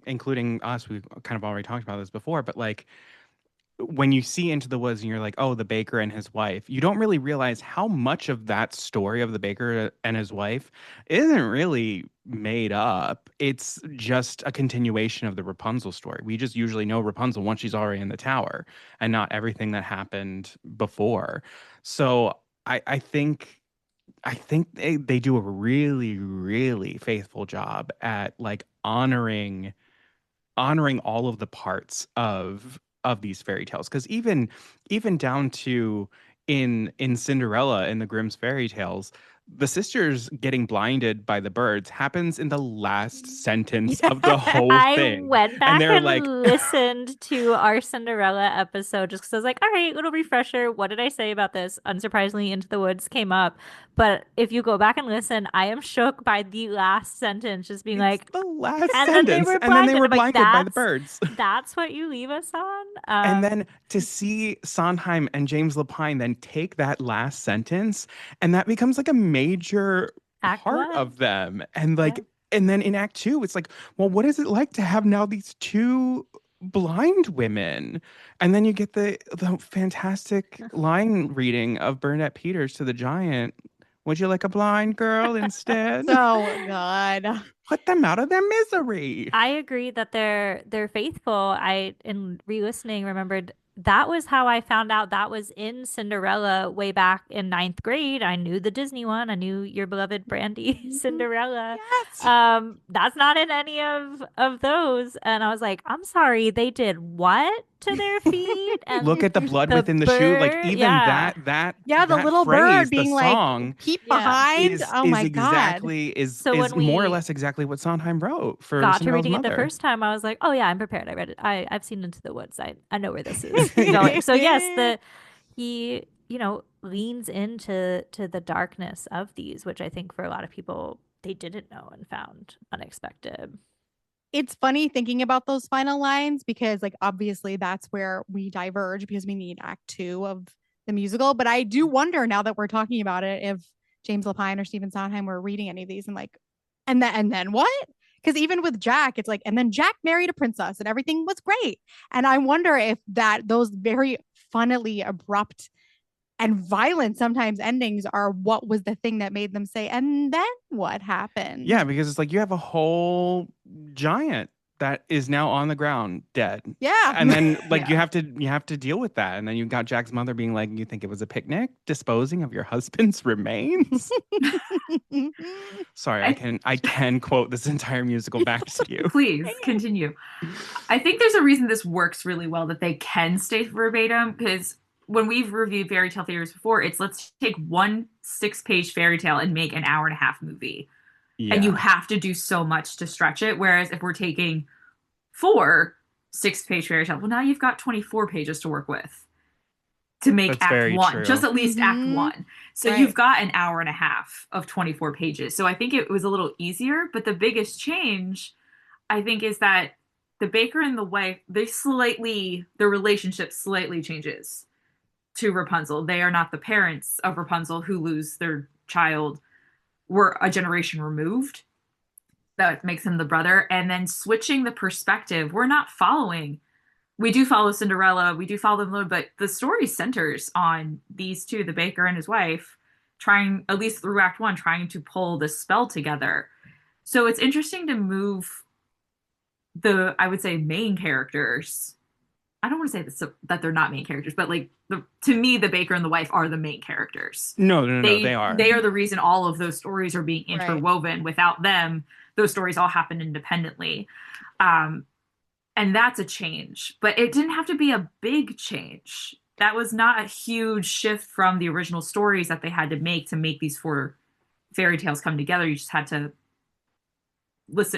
us, we've kind of already talked about this before, but like when you see Into the Woods and you're like, oh, the baker and his wife, you don't really realize how much of that story of the baker and his wife isn't really made up. It's just a continuation of the Rapunzel story. We just usually know Rapunzel once she's already in the tower and not everything that happened before. So I think they do a really, really faithful job at like honoring all of the parts of these fairy tales, because even down to in Cinderella in the Grimm's fairy tales, the sisters getting blinded by the birds happens in the last sentence of the whole
I
thing,
went
and
back
they're like,
and listened to our Cinderella episode just because I was like, all right, little refresher. What did I say about this? Unsurprisingly, Into the Woods came up. But if you go back and listen, I am shook by the last sentence, just being
it's
like,
the last
and then they
sentence,
were
and then they
blinded.
were
I'm like,
blinded by the birds.
that's what you leave us on.
And then to see Sondheim and James Lapine then take that last sentence, and that becomes like a major
Act
part
one.
of them. And
Yeah.
like, and then in Act Two, it's like, well, what is it like to have now these two blind women? And then you get the fantastic line reading of Bernadette Peters to the giant. Would you like a blind girl instead?
So good.
Put them out of their misery.
I agree that they're faithful. I in re-listening remembered that was how I found out that was in Cinderella way back in ninth grade. I knew the Disney one. I knew your beloved Brandy Cinderella.
Yes.
That's not in any of those. And I was like, I'm sorry, they did what to their feet?
Look
And
at the blood
the
within the shoe. Like
bird,
even
yeah.
Yeah, the
that
little bird
phrase, the
being like,
song
keep
Yeah.
behind. Oh
is
my God.
exactly
So
is
when
more or
we
less exactly what Sondheim wrote for
got to
Cinderella's
reading it the
mother.
first time, I was like, oh yeah, I'm prepared. I read it. I've seen Into the Woods. I know where this is going. So yes, he, leans into the darkness of these, which I think for a lot of people they didn't know and found unexpected.
It's funny thinking about those final lines because, like, obviously that's where we diverge because we need act two of the musical. But I do wonder now that we're talking about it if James Lapine or Stephen Sondheim were reading any of these and like, and then what? Because even with Jack, it's like, and then Jack married a princess and everything was great. And I wonder if those very funnily abrupt and violent sometimes endings are what was the thing that made them say, and then what happened?
Yeah, because it's like you have a whole giant that is now on the ground dead.
Yeah.
And then like
Yeah.
you have to deal with that. And then you got Jack's mother being like, you think it was a picnic disposing of your husband's remains? Sorry, I can quote this entire musical back to you.
Please continue. I think there's a reason this works really well that they can stay verbatim, because when we've reviewed fairy tale theories before, it's let's take one 6-page fairy tale and make an hour and a half movie.
Yeah.
And you have to do so much to stretch it. Whereas if we're taking 4 6-page fairy tales, well, now you've got 24 pages to work with to make
That's
act
very
one,
true.
just at least act one. So
Right.
you've got an hour and a half of 24 pages. So I think it was a little easier, but the biggest change, I think, is that the baker and the wife, their relationship slightly changes to Rapunzel. They are not the parents of Rapunzel who lose their child. We're a generation removed. That makes him the brother. And then switching the perspective, we're not following. We do follow Cinderella, we do follow them a little, but the story centers on these two, the baker and his wife, trying, at least through Act One, trying to pull this spell together. So it's interesting to move I would say main characters. I don't want to say that they're not main characters, but like to me, the baker and the wife are the main characters.
No, they are.
They are the reason all of those stories are being interwoven. Right. Without them, those stories all happen independently. And that's a change, but it didn't have to be a big change. That was not a huge shift from the original stories that they had to make these 4 fairy tales come together. You just had to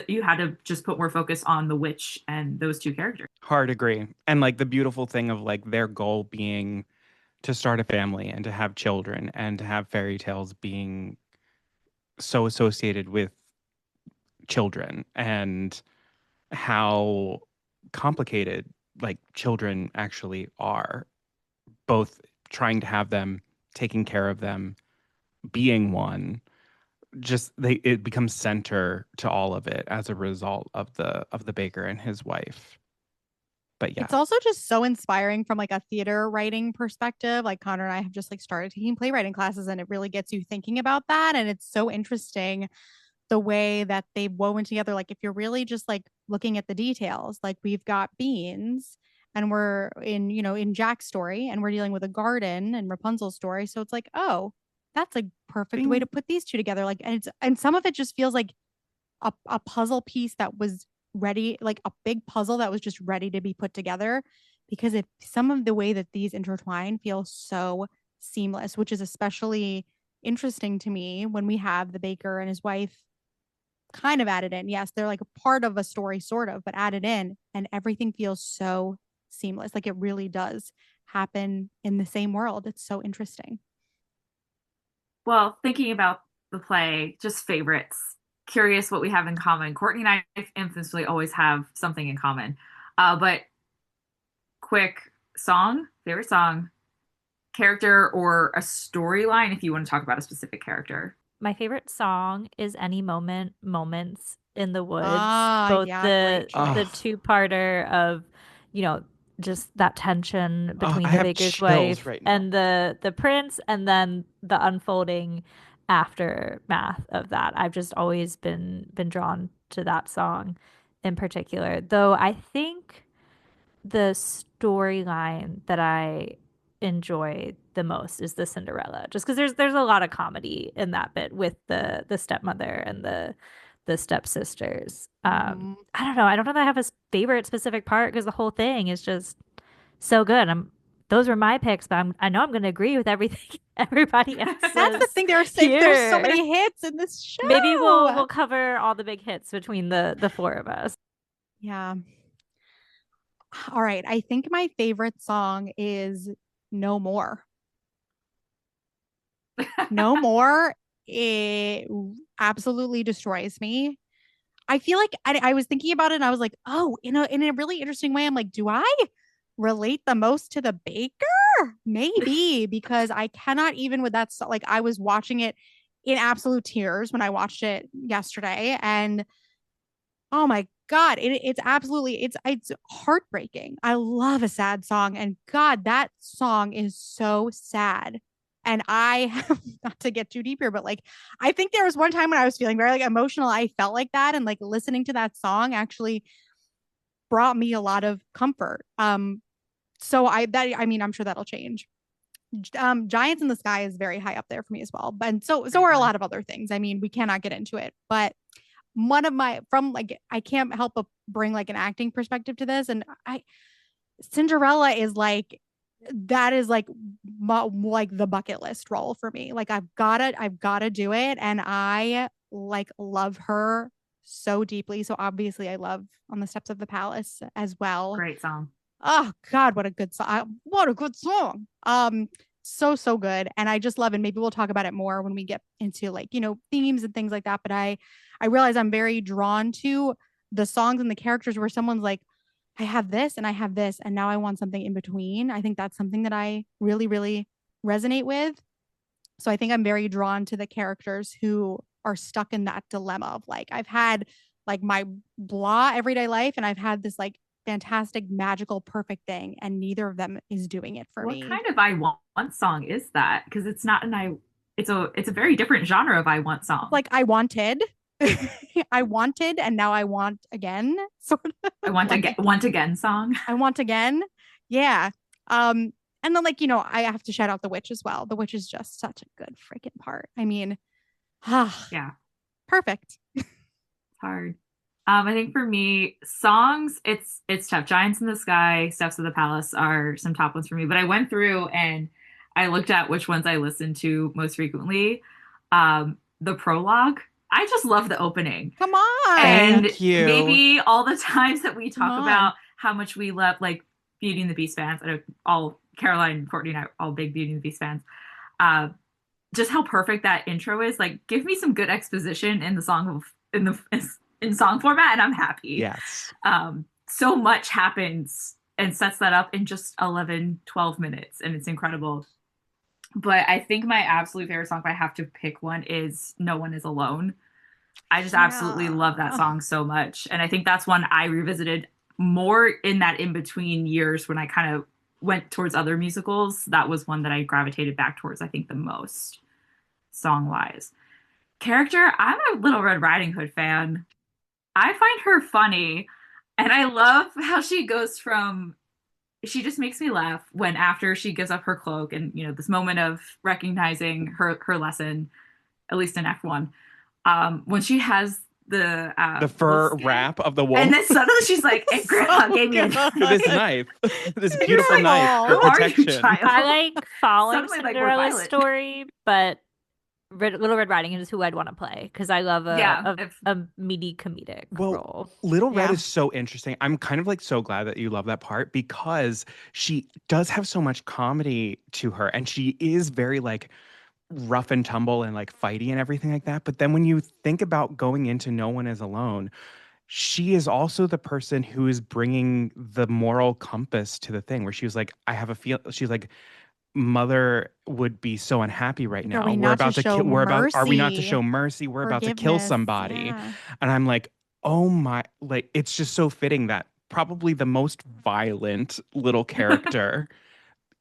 you had to just put more focus on the witch and those 2 characters.
Hard agree. And like the beautiful thing of like their goal being to start a family and to have children and to have fairy tales being so associated with children and how complicated like children actually are, both trying to have them, taking care of them, being one. Just it becomes center to all of it as a result of the baker and his wife. But yeah,
it's also just so inspiring from like a theater writing perspective. Like Connor and I have just like started taking playwriting classes, and it really gets you thinking about that. And it's so interesting the way that they've woven together. Like if you're really just like looking at the details, like we've got beans and we're in Jack's story and we're dealing with a garden and Rapunzel's story. So it's like, oh, that's a perfect way to put these 2 together. Like, and some of it just feels like a puzzle piece that was ready, like a big puzzle that was just ready to be put together. Because if some of the way that these intertwine feels so seamless, which is especially interesting to me when we have the baker and his wife kind of added in. Yes, they're like a part of a story, sort of, but added in, and everything feels so seamless. Like it really does happen in the same world. It's so interesting.
Well, thinking about the play, just favorites. Curious what we have in common. Courtney and I infamously always have something in common. But quick favorite song, character, or a storyline if you want to talk about a specific character.
My favorite song is Any Moments in the Woods.
Both
the 2-parter of, just that tension between the baker's wife and the prince, and then the unfolding aftermath of that. I've just always been drawn to that song in particular. Though I think the storyline that I enjoy the most is the Cinderella, just because there's a lot of comedy in that bit with the stepmother and the stepsisters. I don't know that I have a favorite specific part, because the whole thing is just so good. Those were my picks, but I know I'm going to agree with everything everybody else says.
That's the thing. There's so many hits in this show.
Maybe we'll cover all the big hits between the 4 of us.
Yeah. All right. I think my favorite song is No More. No More. It absolutely destroys me. I feel like I was thinking about it and I was like, oh, in a really interesting way. I'm like, do I relate the most to the baker? Maybe, because I cannot even with that. Like I was watching it in absolute tears when I watched it yesterday, and oh my God, it's absolutely it's heartbreaking. I love a sad song, and God, that song is so sad. And I have not to get too deep here, but like I think there was one time when I was feeling very like emotional. I felt like that, and like listening to that song actually brought me a lot of comfort. So I'm sure that'll change. Giants in the Sky is very high up there for me as well. But so are a lot of other things. I mean, we cannot get into it, but one of my I can't help but bring like an acting perspective to this, and Cinderella is like that is like the bucket list role for me. Like I've gotta do it, and I like love her so deeply. So obviously I love On the Steps of the Palace as well.
Great song.
Oh God, what a good song. What a good song. So good. And I just love it. Maybe we'll talk about it more when we get into like, themes and things like that. But I realize I'm very drawn to the songs and the characters where someone's like, I have this and I have this, and now I want something in between. I think that's something that I really, really resonate with. So I think I'm very drawn to the characters who are stuck in that dilemma of like, I've had like my blah everyday life, and I've had this like fantastic, magical, perfect thing, and neither of them is doing it for me.
What kind of I Want song is that? Because it's not it's a very different genre of I Want song.
Like I Wanted. I wanted and now I want again, sort of.
I want again song.
I want again. Yeah. And then like, I have to shout out The Witch as well. The Witch is just such a good freaking part. I mean,
Yeah,
perfect.
it's hard. I think for me, songs, it's tough. Giants in the Sky, Steps of the Palace are some top ones for me. But I went through and I looked at which ones I listened to most frequently. The prologue, I just love the opening.
Come on.
And
Thank you.
maybe all the times that we
Come
talk
on.
about how much we love like Beauty and the Beast fans, I know all Caroline, Courtney, and I are all big Beauty and the Beast fans. Uh, just how perfect that intro is. Like, give me some good exposition in the in song format, and I'm happy.
Yes.
So much happens and sets that up in just 11, 12 minutes, and it's incredible. But I think my absolute favorite song, if I have to pick one, is No One Is Alone. I just absolutely love that song so much. And I think that's one I revisited more in that in-between years when I kind of went towards other musicals. That was one that I gravitated back towards, I think, the most song-wise. Character, I'm a Little Red Riding Hood fan. I find her funny, and I love how she goes from she just makes me laugh when after she gives up her cloak and this moment of recognizing her lesson, at least in F1, when she has the
fur wrap of the wolf,
and then suddenly she's like, "Hey, Grandma gave me
this knife, this beautiful knife for protection."
I like following
Suddenly, like,
Cinderella's
we're Violet.
story, but Little Red Riding Hood is who I'd want to play because I love a meaty comedic role.
Little Red is so interesting. I'm kind of like so glad that you love that part because she does have so much comedy to her, and she is very like rough and tumble and like fighty and everything like that. But then when you think about going into No One Is Alone, she is also the person who is bringing the moral compass to the thing where she was like, I have a feel. She's like, Mother would be so unhappy right now. We're about to kill. Are we not to show mercy? We're about to kill somebody.
Yeah.
And I'm like, oh my, like, it's just so fitting that probably the most violent little character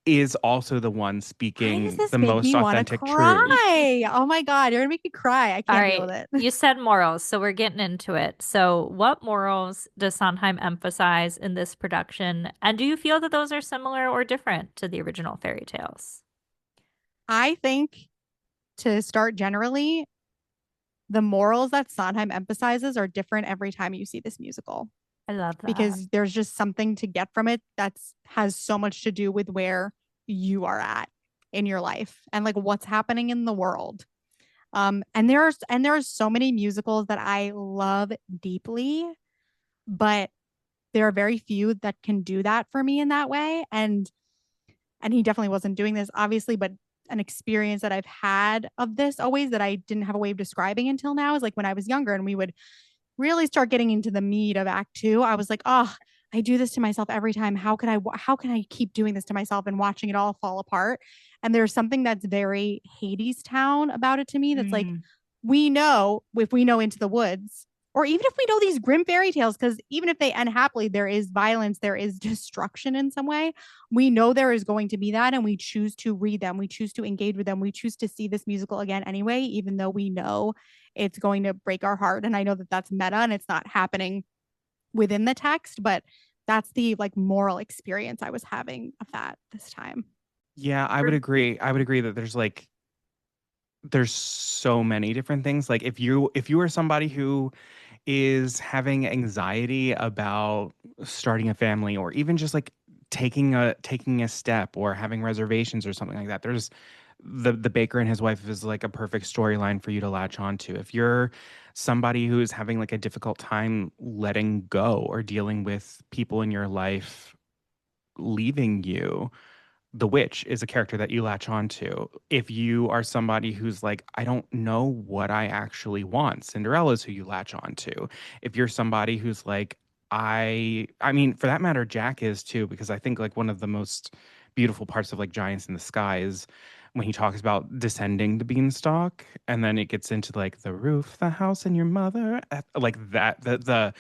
is also the one speaking the most authentic truth.
Oh my God, you're gonna make me cry. I can't deal with it.
You said morals, so we're getting into it. So, what morals does Sondheim emphasize in this production? And do you feel that those are similar or different to the original fairy tales?
I think to start generally, the morals that Sondheim emphasizes are different every time you see this musical.
I love that.
Because there's just something to get from it that has so much to do with where you are at in your life and like what's happening in the world. And there are so many musicals that I love deeply, but there are very few that can do that for me in that way. And he definitely wasn't doing this, obviously, but an experience that I've had of this always that I didn't have a way of describing until now is like when I was younger and we would really start getting into the meat of Act 2, I was like, oh, I do this to myself every time. How can I keep doing this to myself and watching it all fall apart? And there's something that's very Hadestown about it to me. That's like, we know if we know Into the Woods, or even if we know these grim fairy tales, because even if they end happily, there is violence, there is destruction in some way. We know there is going to be that, and we choose to read them. We choose to engage with them. We choose to see this musical again anyway, even though we know it's going to break our heart. And I know that that's meta and it's not happening within the text, but that's the like moral experience I was having of that this time.
Yeah, I would agree. I would agree that there's so many different things. Like if you are somebody who is having anxiety about starting a family or even just like taking a step or having reservations or something like that, there's the baker and his wife is like a perfect storyline for you to latch onto. If you're somebody who is having like a difficult time letting go or dealing with people in your life leaving you, the witch is a character that you latch onto. If you are somebody who's like, I don't know what I actually want, Cinderella's who you latch onto. If you're somebody who's like, I mean, for that matter, Jack is too, because I think like one of the most beautiful parts of like Giants in the Sky is when he talks about descending the beanstalk, and then it gets into like the roof, the house, and your mother, like that, the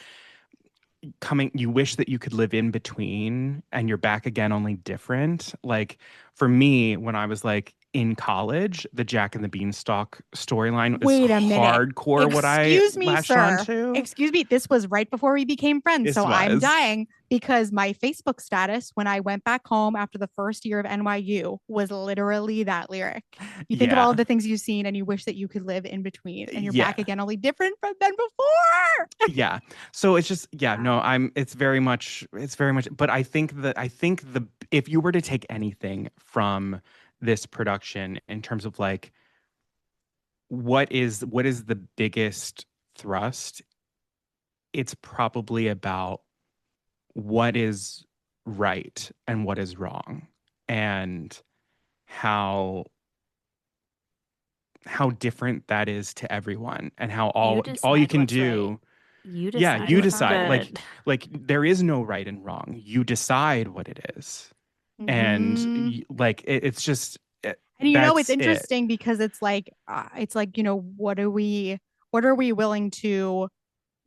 coming, you wish that you could live in between and you're back again, only different. Like for me, when I was like in college, the Jack and the Beanstalk storyline is
Wait a minute.
hardcore what I
Excuse me,
latched
sir.
onto.
Excuse me. This was right before we became friends.
This
So I'm
was.
dying because my Facebook status when I went back home after the first year of NYU was literally that lyric. You think of all of
Yeah.
the things you've seen and you wish that you could live in between and you're
Yeah.
back again, only different from than before.
Yeah. So it's just, yeah, no, it's very much, but I think the, if you were to take anything from this production in terms of like, what is the biggest thrust, it's probably about what is right and what is wrong, and how different that is to everyone, and how all you
decide
can
what's
do.
right. You
Yeah,
decide
you
what's
decide.
good.
Like there is no right and wrong. You decide what it is. And
Mhm.
like it's just
And it's
that's it.
interesting because it's like what are we willing to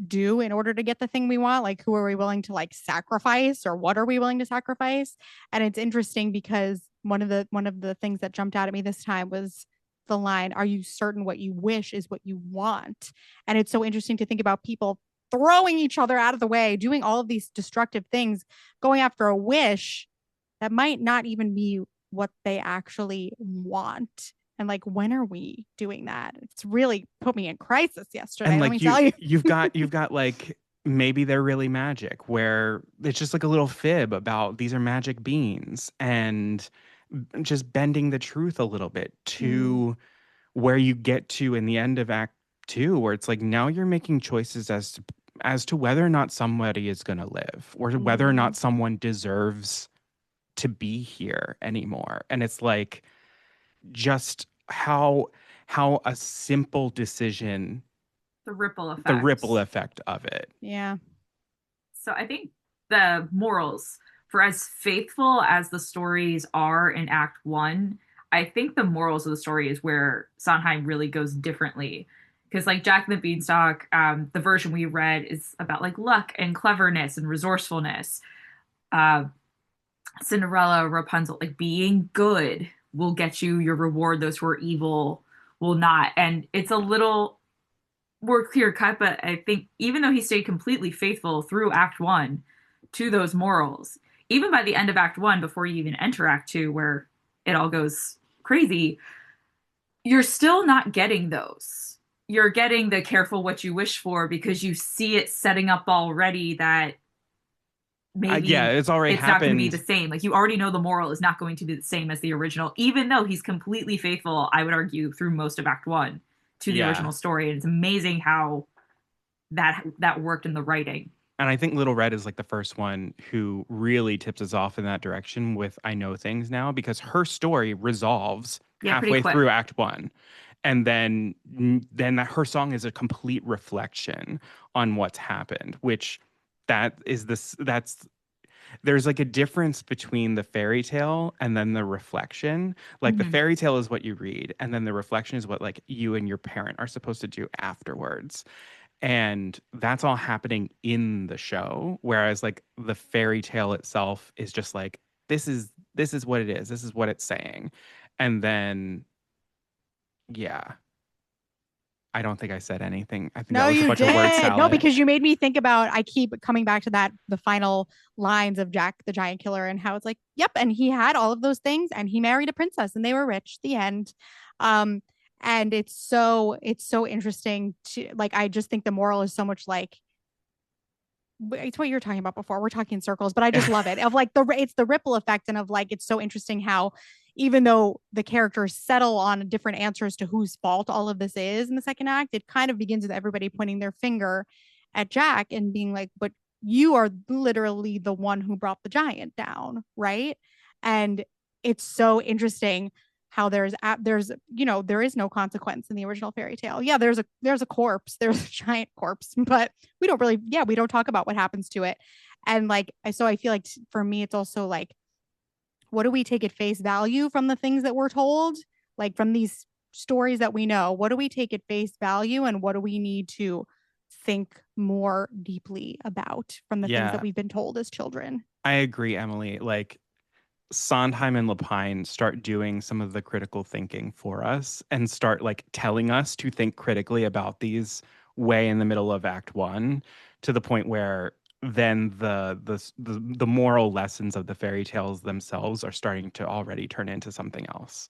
do in order to get the thing we want? Like who are we willing to like sacrifice, or what are we willing to sacrifice? And it's interesting because one of the things that jumped out at me this time was the line, "Are you certain what you wish is what you want?" And it's so interesting to think about people throwing each other out of the way, doing all of these destructive things, going after a wish that might not even be what they actually want. And like, when are we doing that? It's really put me in crisis yesterday,
And
let me
like
tell you.
you've got like, maybe they're really magic, where it's just like a little fib about these are magic beans, and just bending the truth a little bit to where you get to in the end of Act 2, where it's like now you're making choices as to whether or not somebody is going to live, or whether or not someone deserves to be here anymore. And it's like just how a simple decision,
The ripple
the
effect.
ripple effect of it.
Yeah.
So I think the morals, for as faithful as the stories are in Act 1, I think the morals of the story is where Sondheim really goes differently. Because like Jack and the Beanstalk, the version we read is about like luck and cleverness and resourcefulness. Uh, Cinderella, Rapunzel, like being good will get you your reward. Those who are evil will not. And it's a little more clear cut, but I think even though he stayed completely faithful through Act 1 to those morals, even by the end of Act 1, before you even enter Act 2, where it all goes crazy, you're still not getting those. You're getting the careful what you wish for because you see it setting up already that maybe
Yeah, it's already
not going to be
happened.
the same. Like you already know the moral is not going to be the same as the original, even though he's completely faithful, I would argue, through most of Act 1 to the
Yeah.
original story. And it's amazing how that worked in the writing.
And I think Little Red is like the first one who really tips us off in that direction with I Know Things Now, because her story resolves halfway
quick.
through Act 1. And then her song is a complete reflection on what's happened, which there's like a difference between the fairy tale and then the reflection. Like the fairy tale is what you read, and then the reflection is what like you and your parent are supposed to do afterwards. And that's all happening in the show, whereas like the fairy tale itself is just like this is what it is, this is what it's saying. And then yeah, I don't think I said anything. I think that
No,
was a
you
bunch of word
did. No,
salad.
because you made me think about, I keep coming back to the final lines of Jack the Giant Killer, and how it's like, yep, and he had all of those things and he married a princess and they were rich. The end. Um, and it's so interesting to like, I just think the moral is so much like it's what you were talking about before. We're talking in circles, but I just love it. Of like it's the ripple effect, and of like it's so interesting how even though the characters settle on different answers to whose fault all of this is in the second act, it kind of begins with everybody pointing their finger at Jack and being like, "But you are literally the one who brought the giant down, right?" And it's so interesting how there is no consequence in the original fairy tale. Yeah, there's a corpse, there's a giant corpse, but we don't talk about what happens to it. And like so I feel like for me it's also like, what do we take at face value from the things that we're told, like from these stories that we know? What do we take at face value, and what do we need to think more deeply about from the things that
Yeah,
we've been told as children?
I agree, Emily. Like Sondheim and Lapine start doing some of the critical thinking for us and start like telling us to think critically about these way in the middle of Act One, to the point where then the moral lessons of the fairy tales themselves are starting to already turn into something else.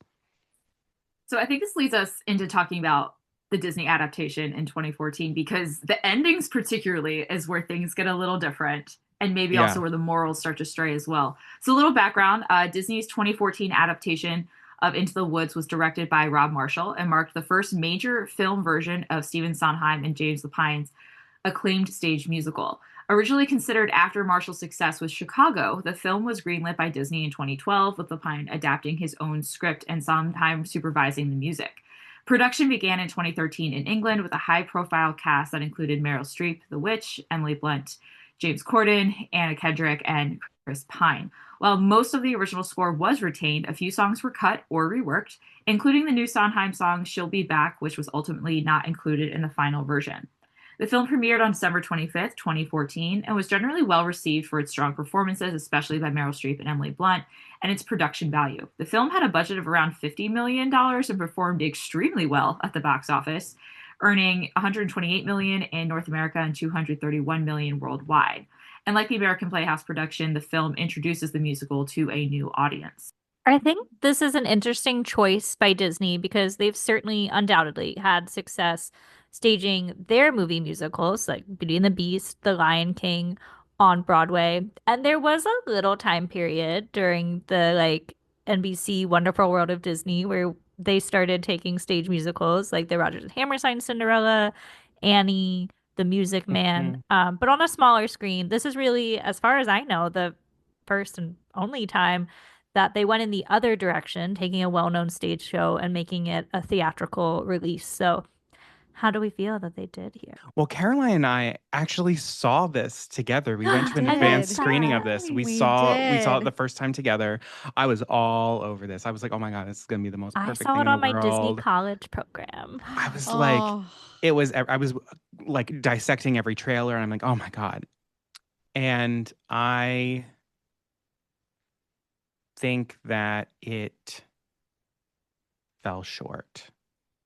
So I think this leads us into talking about the Disney adaptation in 2014, because the endings particularly is where things get a little different, and maybe also
Yeah.
where the morals start to stray as well. So a little background, Disney's 2014 adaptation of Into the Woods was directed by Rob Marshall and marked the first major film version of Stephen Sondheim and James Lapine's acclaimed stage musical. Originally considered after Marshall's success with Chicago, the film was greenlit by Disney in 2012, with Lapine adapting his own script and Sondheim supervising the music. Production began in 2013 in England with a high profile cast that included Meryl Streep, The Witch, Emily Blunt, James Corden, Anna Kendrick, and Chris Pine. While most of the original score was retained, a few songs were cut or reworked, including the new Sondheim song She'll Be Back, which was ultimately not included in the final version. The film premiered on December 25th, 2014, and was generally well received for its strong performances, especially by Meryl Streep and Emily Blunt, and its production value. The film had a budget of around $50 million and performed extremely well at the box office, earning $128 million in North America and $231 million worldwide. And like the American Playhouse production, the film introduces the musical to a new audience.
I think this is an interesting choice by Disney because they've certainly undoubtedly had success staging their movie musicals like Beauty and the Beast, The Lion King on Broadway. And there was a little time period during the like NBC Wonderful World of Disney where they started taking stage musicals like the Rodgers and Hammerstein Cinderella, Annie, The Music Man.
Mhm.
But on a smaller screen, this is really, as far as I know, the first and only time that they went in the other direction, taking a well-known stage show and making it a theatrical release. So, how do we feel that they did here?
Well, Caroline and I actually saw this together. We went
We
to an
I love
advanced
did.
screening of
that.
this.
We
We saw it the
did.
first time together. I was all over this. I was like, "Oh my God, this is gonna be the most
I
perfect
saw
thing
it
in the
on my Disney
world."
college program.
I was like,
Oh,
I was like dissecting every trailer, and I'm like, "Oh my God." And I think that it fell short.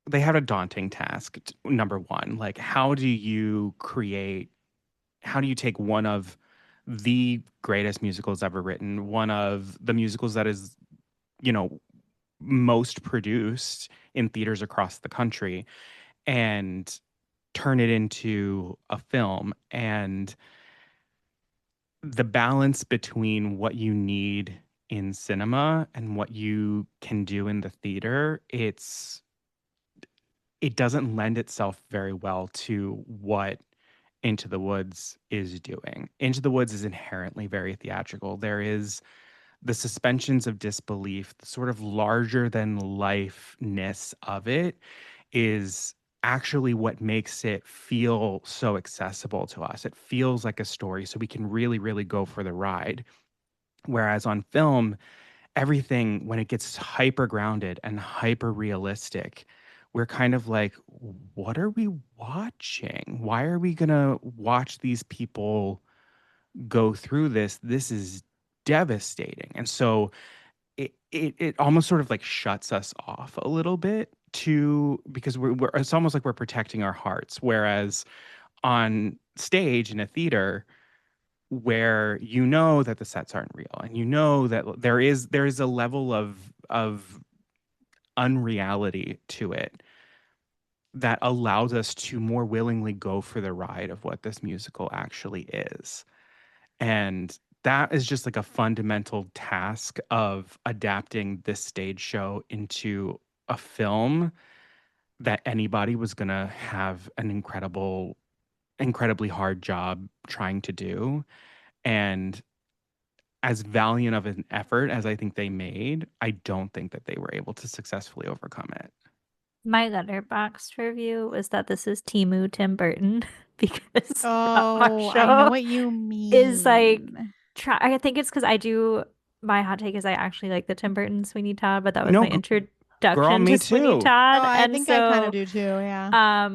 They had a daunting task, number one. Like, how do you take one of the greatest musicals ever written, one of the musicals that is, you know, most produced in theaters across the country, and turn it into a film? And the balance between what you need in cinema and what you can do in the theater, it doesn't lend itself very well to what Into the Woods is doing. Into the Woods is inherently very theatrical. There is the suspensions of disbelief, the sort of larger than lifeness of it is actually what makes it feel so accessible to us. It feels like a story, so we can really, really go for the ride. Whereas on film, everything, when it gets hyper grounded and hyper realistic, we're kind of like, what are we watching? Why are we gonna watch these people go through this? This is devastating. And so it almost sort of like shuts us off a little bit, to because we're it's almost like we're protecting our hearts. Whereas on stage in a theater, where you know that the sets aren't real, and you know that there is a level of unreality to it that allows us to more willingly go for the ride of what this musical actually is. And that is just like a fundamental task of adapting this stage show into a film that anybody was going to have an incredibly hard job trying to do. And as valiant of an effort as I think they made, I don't think that they were able to successfully overcome it.
My letterboxd review was that this is Timu Tim Burton because Rob
oh, I know
Marshall
what you
is like
mean.
I think it's because I do my hot take is I actually like the Tim Burton Sweeney Todd, but that was
No,
my
girl,
introduction
me
to Sweeney
too.
Oh,
Todd.
I
And
think I kind of
so
do too. Yeah.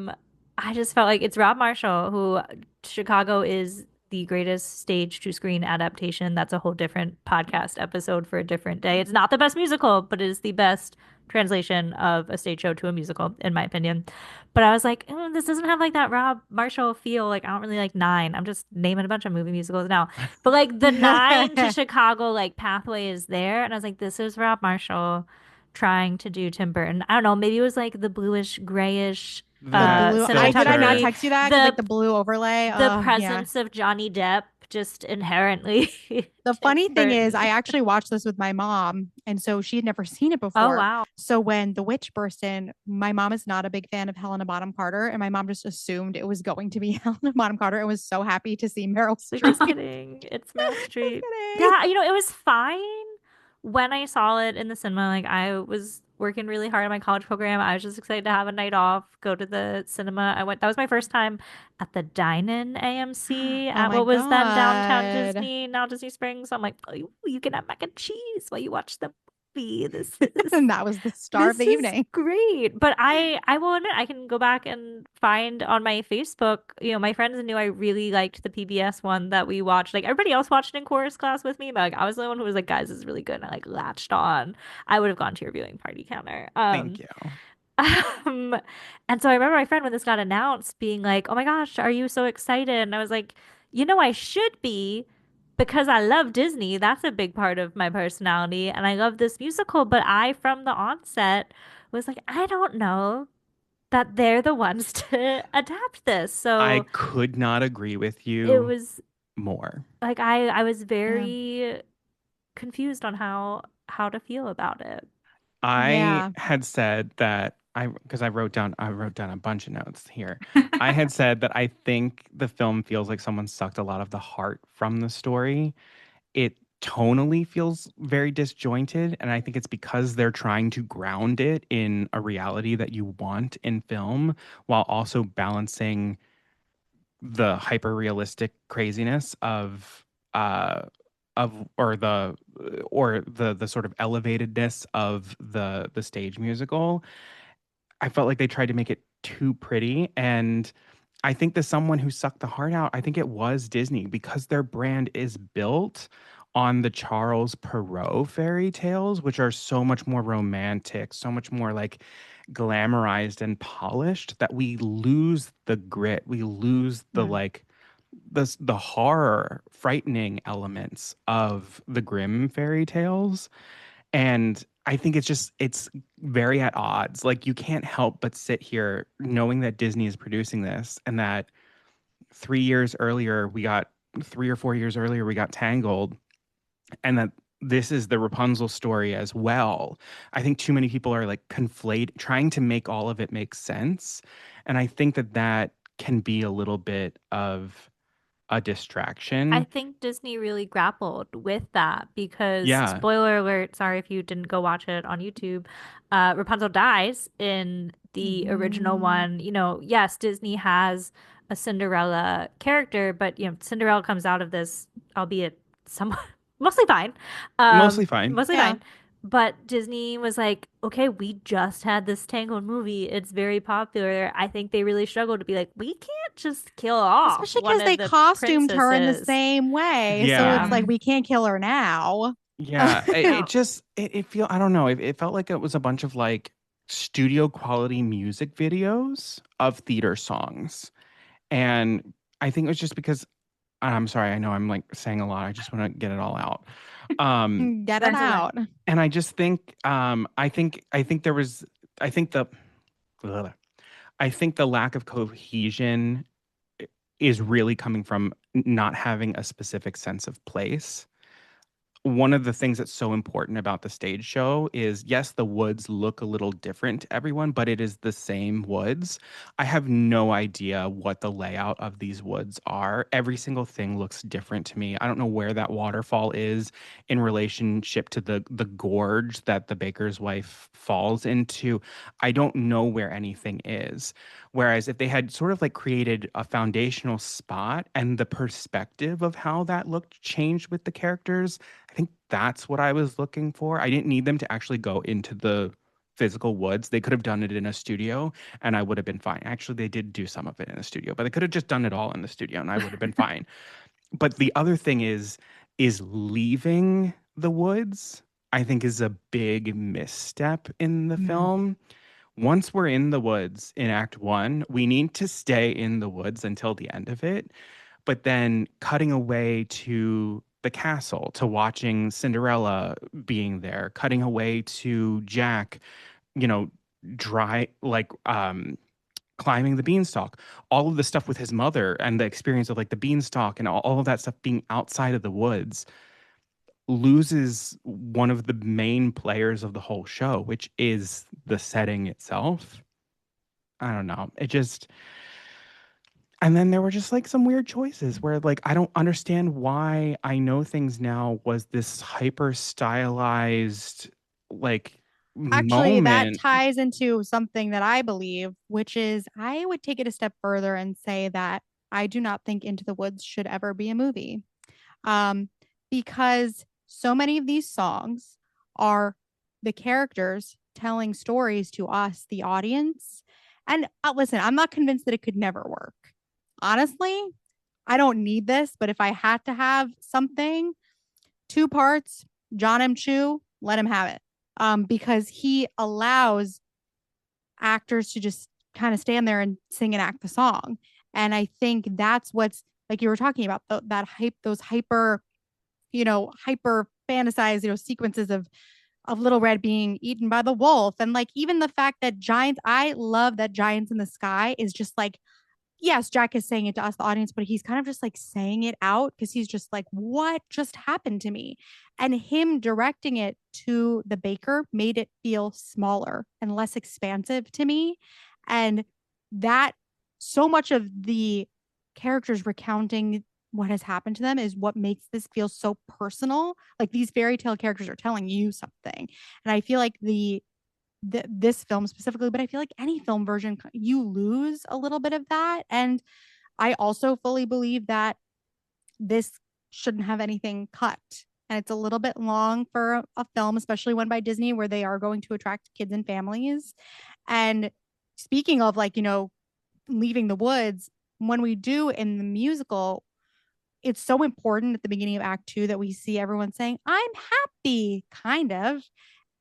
I just felt like it's Rob Marshall, who Chicago is the greatest stage to screen adaptation. That's a whole different podcast episode for a different day. It's not the best musical, but it is the best translation of a stage show to a musical, in my opinion. But I was like, this doesn't have like that Rob Marshall feel. Like, I don't really like Nine. I'm just naming a bunch of movie musicals now. But like the Nine to Chicago like pathway is there. And I was like, this is Rob Marshall trying to do Tim Burton. I don't know, maybe it was like the bluish, grayish
The blue. Did I not
cinematography,
text you that? 'Cause, like the blue overlay.
the
Yeah.
presence of Johnny Depp just inherently.
The funny thing is, I
Burton.
actually watched this with my mom, and so she had never seen it
Oh,
before.
wow.
So when the witch burst in, my mom is not a big fan of Helena Bonham Carter, and my mom just assumed it was going to be Helena Bonham Carter and was so happy to see Meryl
Like,
Streep.
just kidding. It's Meryl Streep. Yeah, it was fine when I saw it in the cinema. Like, I was working really hard on my college program. I was just excited to have a night off, go to the cinema. That was my first time at the Dine-In AMC
Oh
at
my
what was then Downtown
God.
Disney, now Disney Springs. So I'm like, oh, you can have mac and cheese while you watch the movie. This is
And that was the star of the
this is
evening.
great. But I will admit, I can go back and find on my Facebook, my friends knew I really liked the PBS one that we watched. Like, everybody else watched it in chorus class with me, but like I was the one who was like, guys, this is really good. And I like latched on. I would have gone to your viewing party counter.
Thank you.
And so I remember my friend when this got announced being like, "Oh my gosh, are you so excited?" And I was like, I should be because I love Disney. That's a big part of my personality, and I love this musical, but I from the onset was like, I don't know that they're the ones to adapt this.
I
So
could not agree with
it
you
was
more.
like I was
Yeah.
very confused on how to feel about it.
I
Yeah.
had said that because I wrote down a bunch of notes here. I had said that I think the film feels like someone sucked a lot of the heart from the story. It tonally feels very disjointed, and I think it's because they're trying to ground it in a reality that you want in film while also balancing the hyper realistic craziness of the sort of elevatedness of the stage musical. I felt like they tried to make it too pretty, and I think that someone who sucked the heart out, I think it was Disney, because their brand is built on the Charles Perrault fairy tales, which are so much more romantic, so much more like glamorized and polished, that we lose the grit, we lose the
Mm.
like the horror, frightening elements of the Grimm fairy tales. And I think it's very at odds. Like, you can't help but sit here knowing that Disney is producing this, and that 3 or 4 years earlier, we got Tangled, and that this is the Rapunzel story as well. I think too many people are like trying to make all of it make sense. And I think that can be a little bit of a
I
distraction.
think Disney really grappled with that because,
Yeah.
spoiler alert, sorry if you didn't go watch it on YouTube, Rapunzel dies in the original one. Yes, Disney has a Cinderella character, but Cinderella comes out of this, albeit somewhat mostly fine.
Mostly fine.
Mostly
Yeah.
fine. But Disney was like, okay, we just had this Tangled movie. It's very popular. I think they really struggled to be like, we can't just kill off
Especially
one
because
of
they
the
costumed her in the
princesses.
same way. So
Yeah.
it's like, we can't kill her now.
Yeah. It,
No.
it just it feel I don't know. It felt like it was a bunch of like studio quality music videos of theater songs. And I think it was just because I'm sorry, I know I'm like saying a lot. I just want to get it all out.
Get it
That's okay.
out.
And I just think I think there was I think the ugh. I think the lack of cohesion is really coming from not having a specific sense of place. One of the things that's so important about the stage show is, yes, the woods look a little different to everyone, but it is the same woods. I have no idea what the layout of these woods are. Every single thing looks different to me. I don't know where that waterfall is in relationship to the gorge that the baker's wife falls into. I don't know where anything is. Whereas if they had sort of like created a foundational spot and the perspective of how that looked changed with the characters, I think that's what I was looking for. I didn't need them to actually go into the physical woods. They could have done it in a studio and I would have been fine. Actually, they did do some of it in a studio, but they could have just done it all in the studio and I would have been fine. but the other thing is leaving the woods, I think, is a big misstep in the film. Once we're in the woods in Act One, we need to stay in the woods until the end of it. But then cutting away to the castle, to watching Cinderella being there, cutting away to Jack, you know, dry, like, climbing the beanstalk, all of the stuff with his mother and the experience of like the beanstalk and all of that stuff being outside of the woods loses one of the main players of the whole show, which is the setting itself. I don't know. It just, and then there were just like some weird choices where like I don't understand why I Know Things Now was this hyper stylized like
Actually, that
moment.
ties into something that I believe, which is I would take it a step further and say that I do not think Into the Woods should ever be a movie. Um, because so many of these songs are the characters telling stories to us, the audience. And listen, I'm not convinced that it could never work. Honestly, I don't need this, but if I had to have something, two parts, John M. Chu, let him have it. Because he allows actors to just kind of stand there and sing and act the song. And I think that's what's like you were talking about that hype, those hyper, hyper fantasized, sequences of Little Red being eaten by the wolf. And like even the fact that giants, I love that Giants in the Sky is just like, yes, Jack is saying it to us, the audience, but he's kind of just like saying it out because he's just like, what just happened to me? And him directing it to the baker made it feel smaller and less expansive to me. And that so much of the characters recounting what has happened to them is what makes this feel so personal. Like these fairy tale characters are telling you something. And I feel like this film specifically, but I feel like any film version, you lose a little bit of that. And I also fully believe that this shouldn't have anything cut. And it's a little bit long for a film, especially one by Disney, where they are going to attract kids and families. And speaking of like, leaving the woods, when we do in the musical, it's so important at the beginning of Act Two that we see everyone saying, I'm happy, kind of.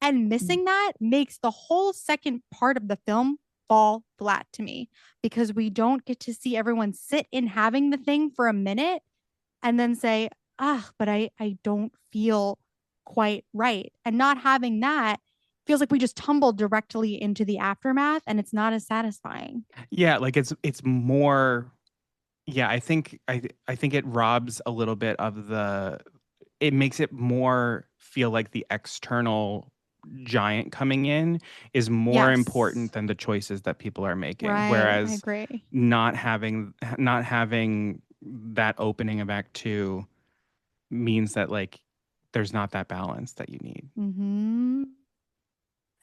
And missing that makes the whole second part of the film fall flat to me because we don't get to see everyone sit in having the thing for a minute and then say, but I don't feel quite right. And not having that feels like we just tumbled directly into the aftermath and it's not as satisfying.
Yeah, like it's more. Yeah, I think it robs a little bit of the. It makes it more feel like the external giant coming in is more
Yes.
important than the choices that people are making.
Right. I
Whereas
agree.
not having that opening of Act Two means that like there's not that balance that you need.
Mm-hmm.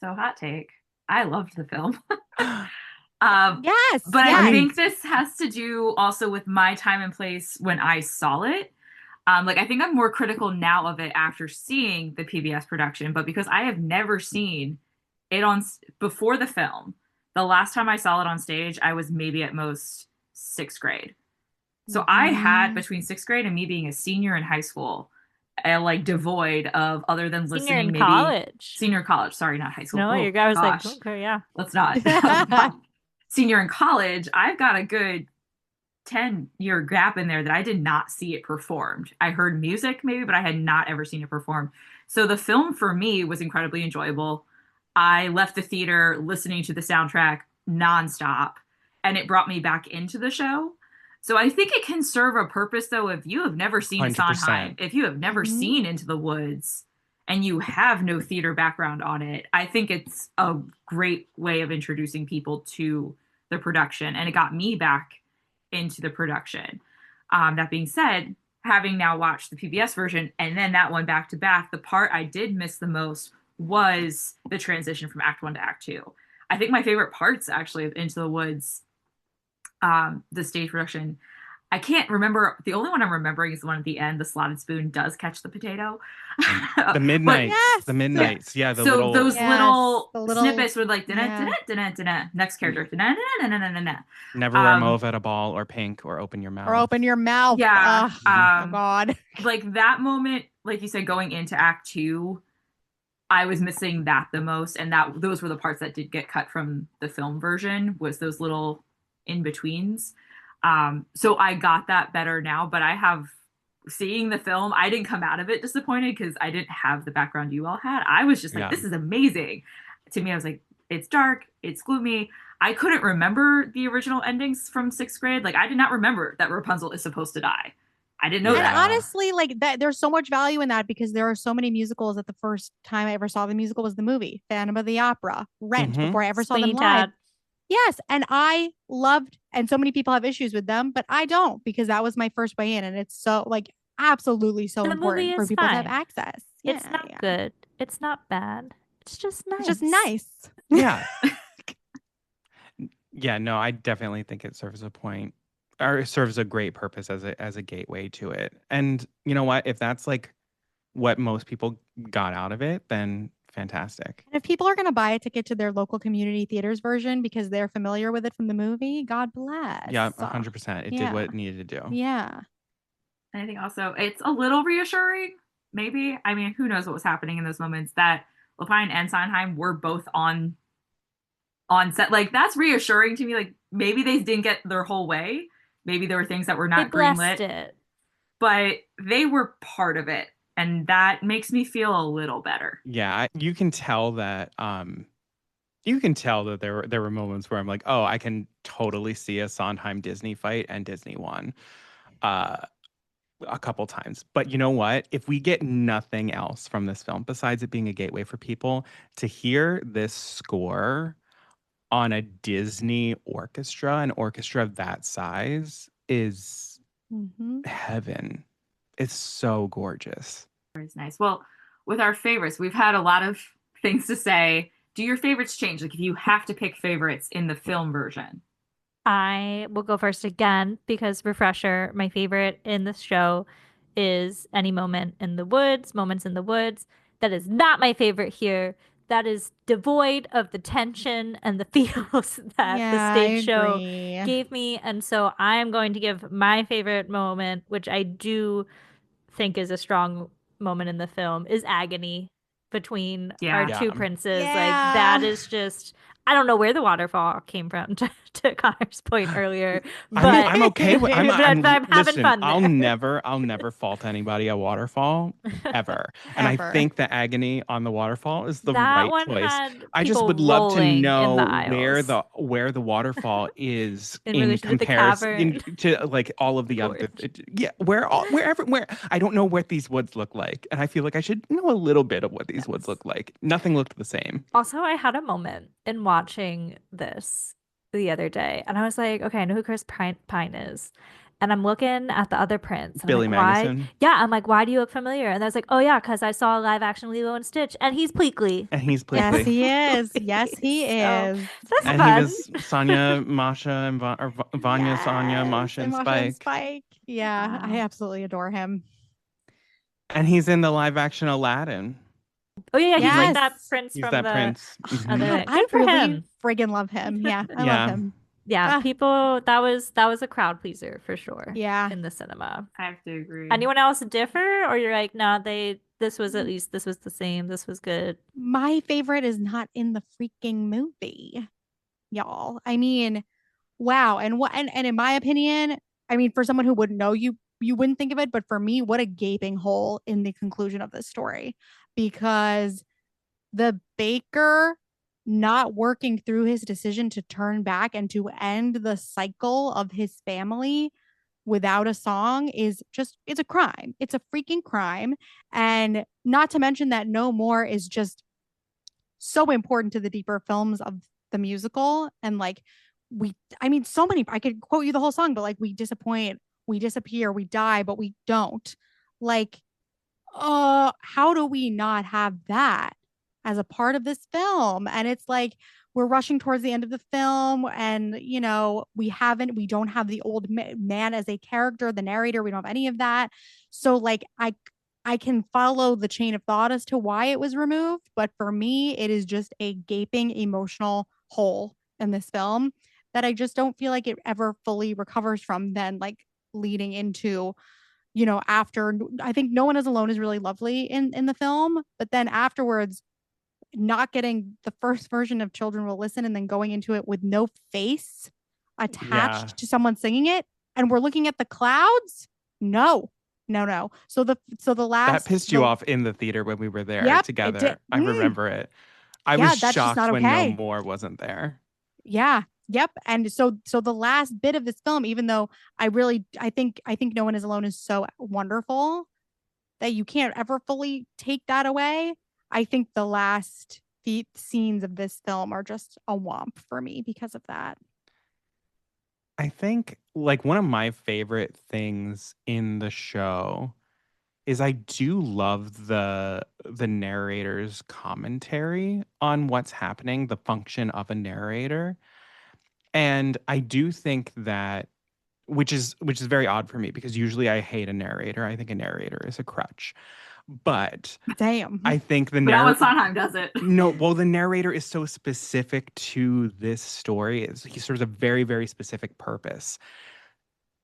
So hot take. I loved the film.
Yes.
But I
I
Yes.
mean,
think this has to do also with my time and place when I saw it. Like I think I'm more critical now of it after seeing the PBS production, but because I have never seen it before the film, the last time I saw it on stage, I was maybe at most sixth grade. So I had
Mm-hmm.
between sixth grade and me being a senior in high school, like devoid of other than
Senior
listening,
in
maybe
college.
senior in college. Sorry, not high school.
No,
Oh
your guy was like,
gosh,
okay, yeah.
let's not. Senior in college, I've got a good 10-year gap in there that I did not see it performed. I heard music maybe, but I had not ever seen it performed. So the film for me was incredibly enjoyable. I left the theater listening to the soundtrack nonstop, and it brought me back into the show. So I think it can serve a purpose though if you have never seen a Sondheim,
100%.
if you have never
Mm-hmm.
seen Into the Woods and you have no theater background on it, I think it's a great way of introducing people to the production. And it got me back into the production. That being said, having now watched the PBS version and then that one back to back, the part I did miss the most was the transition from Act One to Act Two. I think my favorite parts actually of Into the Woods, the stage production, I can't remember. The only one I'm remembering is the one at the end. The slotted spoon does catch the potato.
The midnights.
Yes.
The midnights. Yeah, the
So
little
those little
the little
snippets would like
yeah.
next character
never wear mauve at a ball or pink or open your mouth.
Or open your mouth.
Yeah.
Oh God.
Like that moment, like you said, going into Act 2, I was missing that the most, and those were the parts that did get cut from the film version, was those little in betweens. So I got that better now, but I have seeing the film, I didn't come out of it disappointed because I didn't have the background you all had. I was just like, this is amazing. To me, I was like, it's dark, it's gloomy. I couldn't remember the original endings from 6th grade. Like, I did not remember that Rapunzel is supposed to die. I didn't know that.
And honestly, like that, there's so much value in that because there are so many musicals that the first time I ever saw the musical was the movie Phantom of the Opera, Rent, before I ever saw them live. Yes, and I loved, and so many people have issues with them, but I don't because that was my first way in, and it's so like absolutely so important for people to have access.
It's not good. It's not bad. It's just nice.
It's just nice.
Yeah. Yeah, no, I definitely think it serves a point, or it serves a great purpose as a gateway to it. And you know what? If that's like what most people got out of it, then fantastic.
And if people are going to buy a ticket to their local community theaters version because they're familiar with it from the movie, God bless.
Yeah, 100%. It did what it needed to do.
Yeah.
And I think also it's a little reassuring, maybe. I mean, who knows what was happening in those moments, that Lapine and Sondheim were both on set. Like, that's reassuring to me. Like, maybe they didn't get their whole way. Maybe there were things that were not greenlit. But they were part of it. And that makes me feel a little better.
Yeah, you can tell that there were moments where I'm like, oh, I can totally see a Sondheim Disney fight, and Disney won a couple times. But you know what? If we get nothing else from this film besides it being a gateway for people, to hear this score on a Disney orchestra, an orchestra of that size, is heaven. It's so gorgeous.
It's nice. Well, with our favorites, we've had a lot of things to say. Do your favorites change? Like, if you have to pick favorites in the film version?
I will go first again because, refresher, my favorite in this show is Any Moment in the Woods, Moments in the Woods. That is not my favorite here. That is devoid of the tension and the feels that the stage show gave me. And so I'm going to give my favorite moment, which I do think is a strong moment in the film, is agony between our two princes. Like, that is just, I don't know where the waterfall came from, to Connor's point earlier, but
I'm okay with I'm
having
listen,
fun there.
I'll never fault anybody a waterfall ever. And I think the agony on the waterfall is the right choice. I just would love to know where the waterfall is in comparison to like all of the other where I don't know what these woods look like, and I feel like I should know a little bit of what these woods look like. Nothing looked the same.
Also, I had a moment in watching this the other day, and I was like, okay, I know who Chris Pine is. And I'm looking at the other prince.
Billy Magnuson.
Why? Yeah, I'm like, why do you look familiar? And I was like, oh yeah, because I saw a live action Lilo and Stitch, and he's Pleakley.
Yes, he is. Yes, he is.
So that's
and
fun.
He was Sonia, Masha, and Vanya, Sonia, Masha, and Spike.
Yeah, I absolutely adore him.
And he's in the live action Aladdin.
Oh yeah, he's like that prince from the
prince.
I really friggin' love him. Yeah, I love him.
Yeah, people, that was a crowd pleaser for sure.
Yeah,
in the cinema.
I have to agree.
Anyone else differ, or you're like, no, this was the same. This was good.
My favorite is not in the freaking movie, y'all. I mean, wow. And in my opinion, I mean, for someone who wouldn't know, you wouldn't think of it, but for me, what a gaping hole in the conclusion of this story, because the baker not working through his decision to turn back and to end the cycle of his family without a song is just, it's a crime. It's a freaking crime. And not to mention that No More is just so important to the deeper films of the musical. And like, so many, I could quote you the whole song, but like, we disappoint, we disappear, we die, but we don't. Like, how do we not have that as a part of this film? And it's like, we're rushing towards the end of the film, and we don't have the old man as a character, the narrator. We don't have any of that. So like I can follow the chain of thought as to why it was removed, but for me, it is just a gaping emotional hole in this film that I just don't feel like it ever fully recovers from. Then like leading into, after, I think No One Is Alone is really lovely in the film, but then afterwards, not getting the first version of Children Will Listen and then going into it with no face
Yeah.
attached to someone singing it, and we're looking at the clouds. No, no, no. So the
That
last
pissed you
the
off in the theater when we were there
yep, it did.
together. I remember it. I was
Yeah, that's just
shocked
not
when No
okay.
More wasn't there.
Yeah. Yep. And so the last bit of this film, even though I think No One Is Alone is so wonderful that you can't ever fully take that away. I think the last scenes of this film are just a womp for me because of that.
I think like one of my favorite things in the show is I do love the narrator's commentary on what's happening, the function of a narrator. And I do think that which is very odd for me because usually I hate a narrator. I think a narrator is a crutch. But I
Damn.
think the
But not when
narrator
Sondheim does it.
no, well, the narrator is so specific to this story. He serves a very, very specific purpose.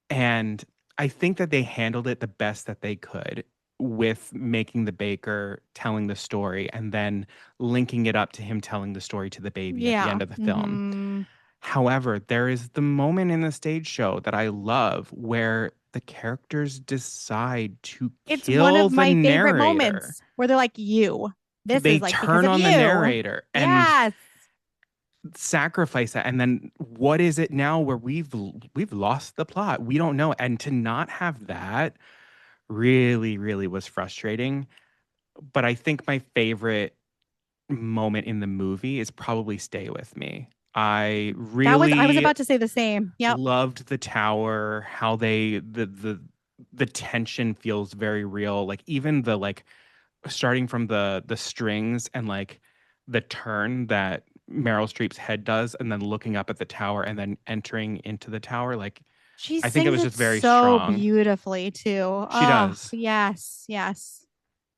And I think that they handled it the best that they could with making the baker telling the story and then linking it up to him telling the story to the baby at the
Yeah.
end of the film.
Mm-hmm.
However, there is the moment in the stage show that I love where the characters decide to
It's one
kill
of
the
my favorite
narrator.
moments where they're like, you. This
They
is like because
turn
of
on the
you.
narrator and
Yes.
sacrifice that. And then what is it now where we've lost the plot? We don't know. And to not have that really, really was frustrating. But I think my favorite moment in the movie is probably Stay With Me. I
I was
really
about to say the same. Yep.
loved the tower, how the tension feels very real. Like even the like starting from the strings and like the turn that Meryl Streep's head does and then looking up at the tower and then entering into the tower. Like
She
I think it
sings
was
it
just very
so
strong.
beautifully too.
She
Oh,
does.
yes, yes.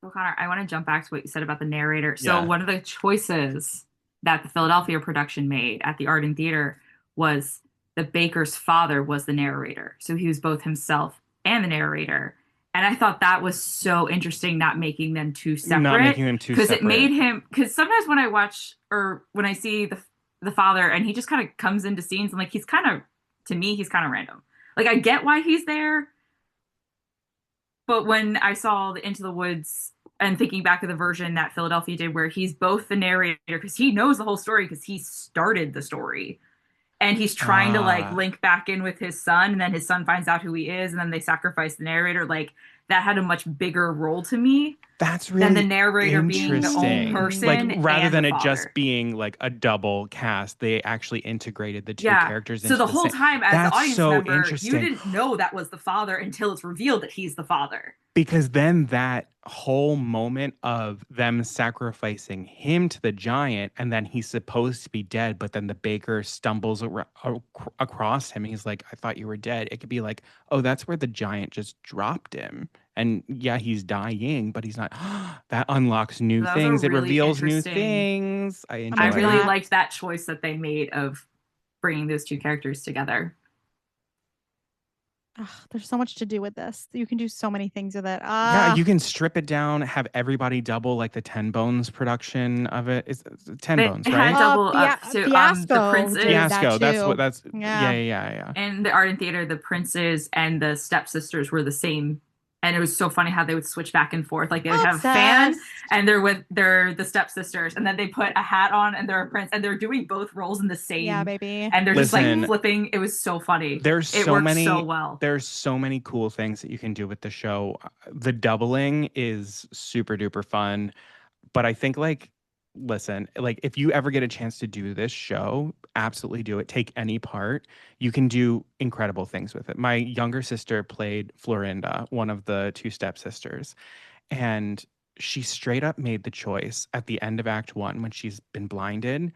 Well, Connor, I want to jump back to what you said about the narrator. So
Yeah.
one of the choices that the Philadelphia production made at the Arden Theater was the baker's father was the narrator. So he was both himself and the narrator. And I thought that was so interesting, not making them two
Not
separate.
making them too
Because it made
separate.
him, because sometimes when I watch or when I see the father and he just kind of comes into scenes and like he's kind of, to me, he's kind of random. Like I get why he's there. But when I saw the Into the Woods and thinking back to the version that Philadelphia did, where he's both the narrator because he knows the whole story because he started the story, and he's trying to like
Ah,
link back in with his son, and then his son finds out who he is, and then they sacrifice the narrator. Like that had a much bigger role to me
that's
than the
really
narrator being the own
interesting. Like
person
rather
and
than
the
it just
father.
being like a double cast, they actually integrated the two
Yeah.
characters
So
into
the
the
whole
same.
time as the
That's
audience
so
member, you
interesting.
didn't know that was the father until it's revealed that he's the father.
Because then that whole moment of them sacrificing him to the giant, and then he's supposed to be dead, but then the baker stumbles across him. And he's like, I thought you were dead. It could be like, oh, that's where the giant just dropped him. And yeah, he's dying, but he's not. That unlocks new
So that was a
things. It
really
reveals new
interesting.
things. I
I'm
I
into
enjoyed.
really
that.
liked that choice that they made of bringing those two characters together.
Ugh, there's so much to do with this. You can do so many things with it.
Yeah,
Ah,
you can strip it down, have everybody double like the Ten Bones production of it. It's Ten
They
Bones,
had
right?
double up to the
Fiasco did
princes
that
Fiasco. That's what
too.
that's yeah,
Yeah.
yeah, yeah.
in the Arden Theater. The princes and the stepsisters were the same, and it was so funny how they would switch back and forth. Like they would have a fan,
Obsessed.
and they're the stepsisters, and then they put a hat on, and they're a prince, and they're doing both roles in the
Yeah,
same,
baby.
and they're just like
Listen,
flipping. It was so funny.
there's
It
so
worked so
many
well.
there's so many cool things that you can do with the show. The doubling is super duper fun, but I think like listen, like if you ever get a chance to do this show, absolutely do it. Take any part. You can do incredible things with it. My younger sister played Florinda, one of the two stepsisters, and she straight up made the choice at the end of Act 1 when she's been blinded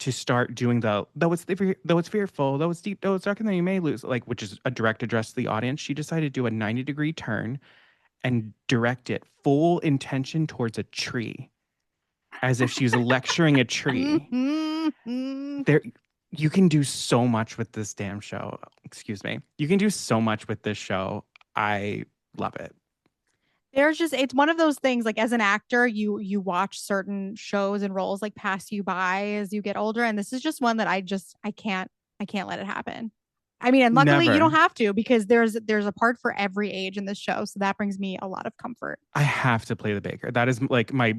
to start doing the though it's fearful, though it's deep, though it's darker than you may lose, like, which is a direct address to the audience. She decided to do a 90-degree turn and direct it full intention towards a tree, as if she was lecturing a tree. There, you can do so much with this damn show. Excuse me. You can do so much with this show. I love it.
There's just, it's one of those things, like as an actor, you watch certain shows and roles like pass you by as you get older, and this is just one that I can't let it happen. I mean, and luckily you don't
Never.
have to, because there's a part for every age in this show, so that brings me a lot of comfort.
I have to play the baker. That is like my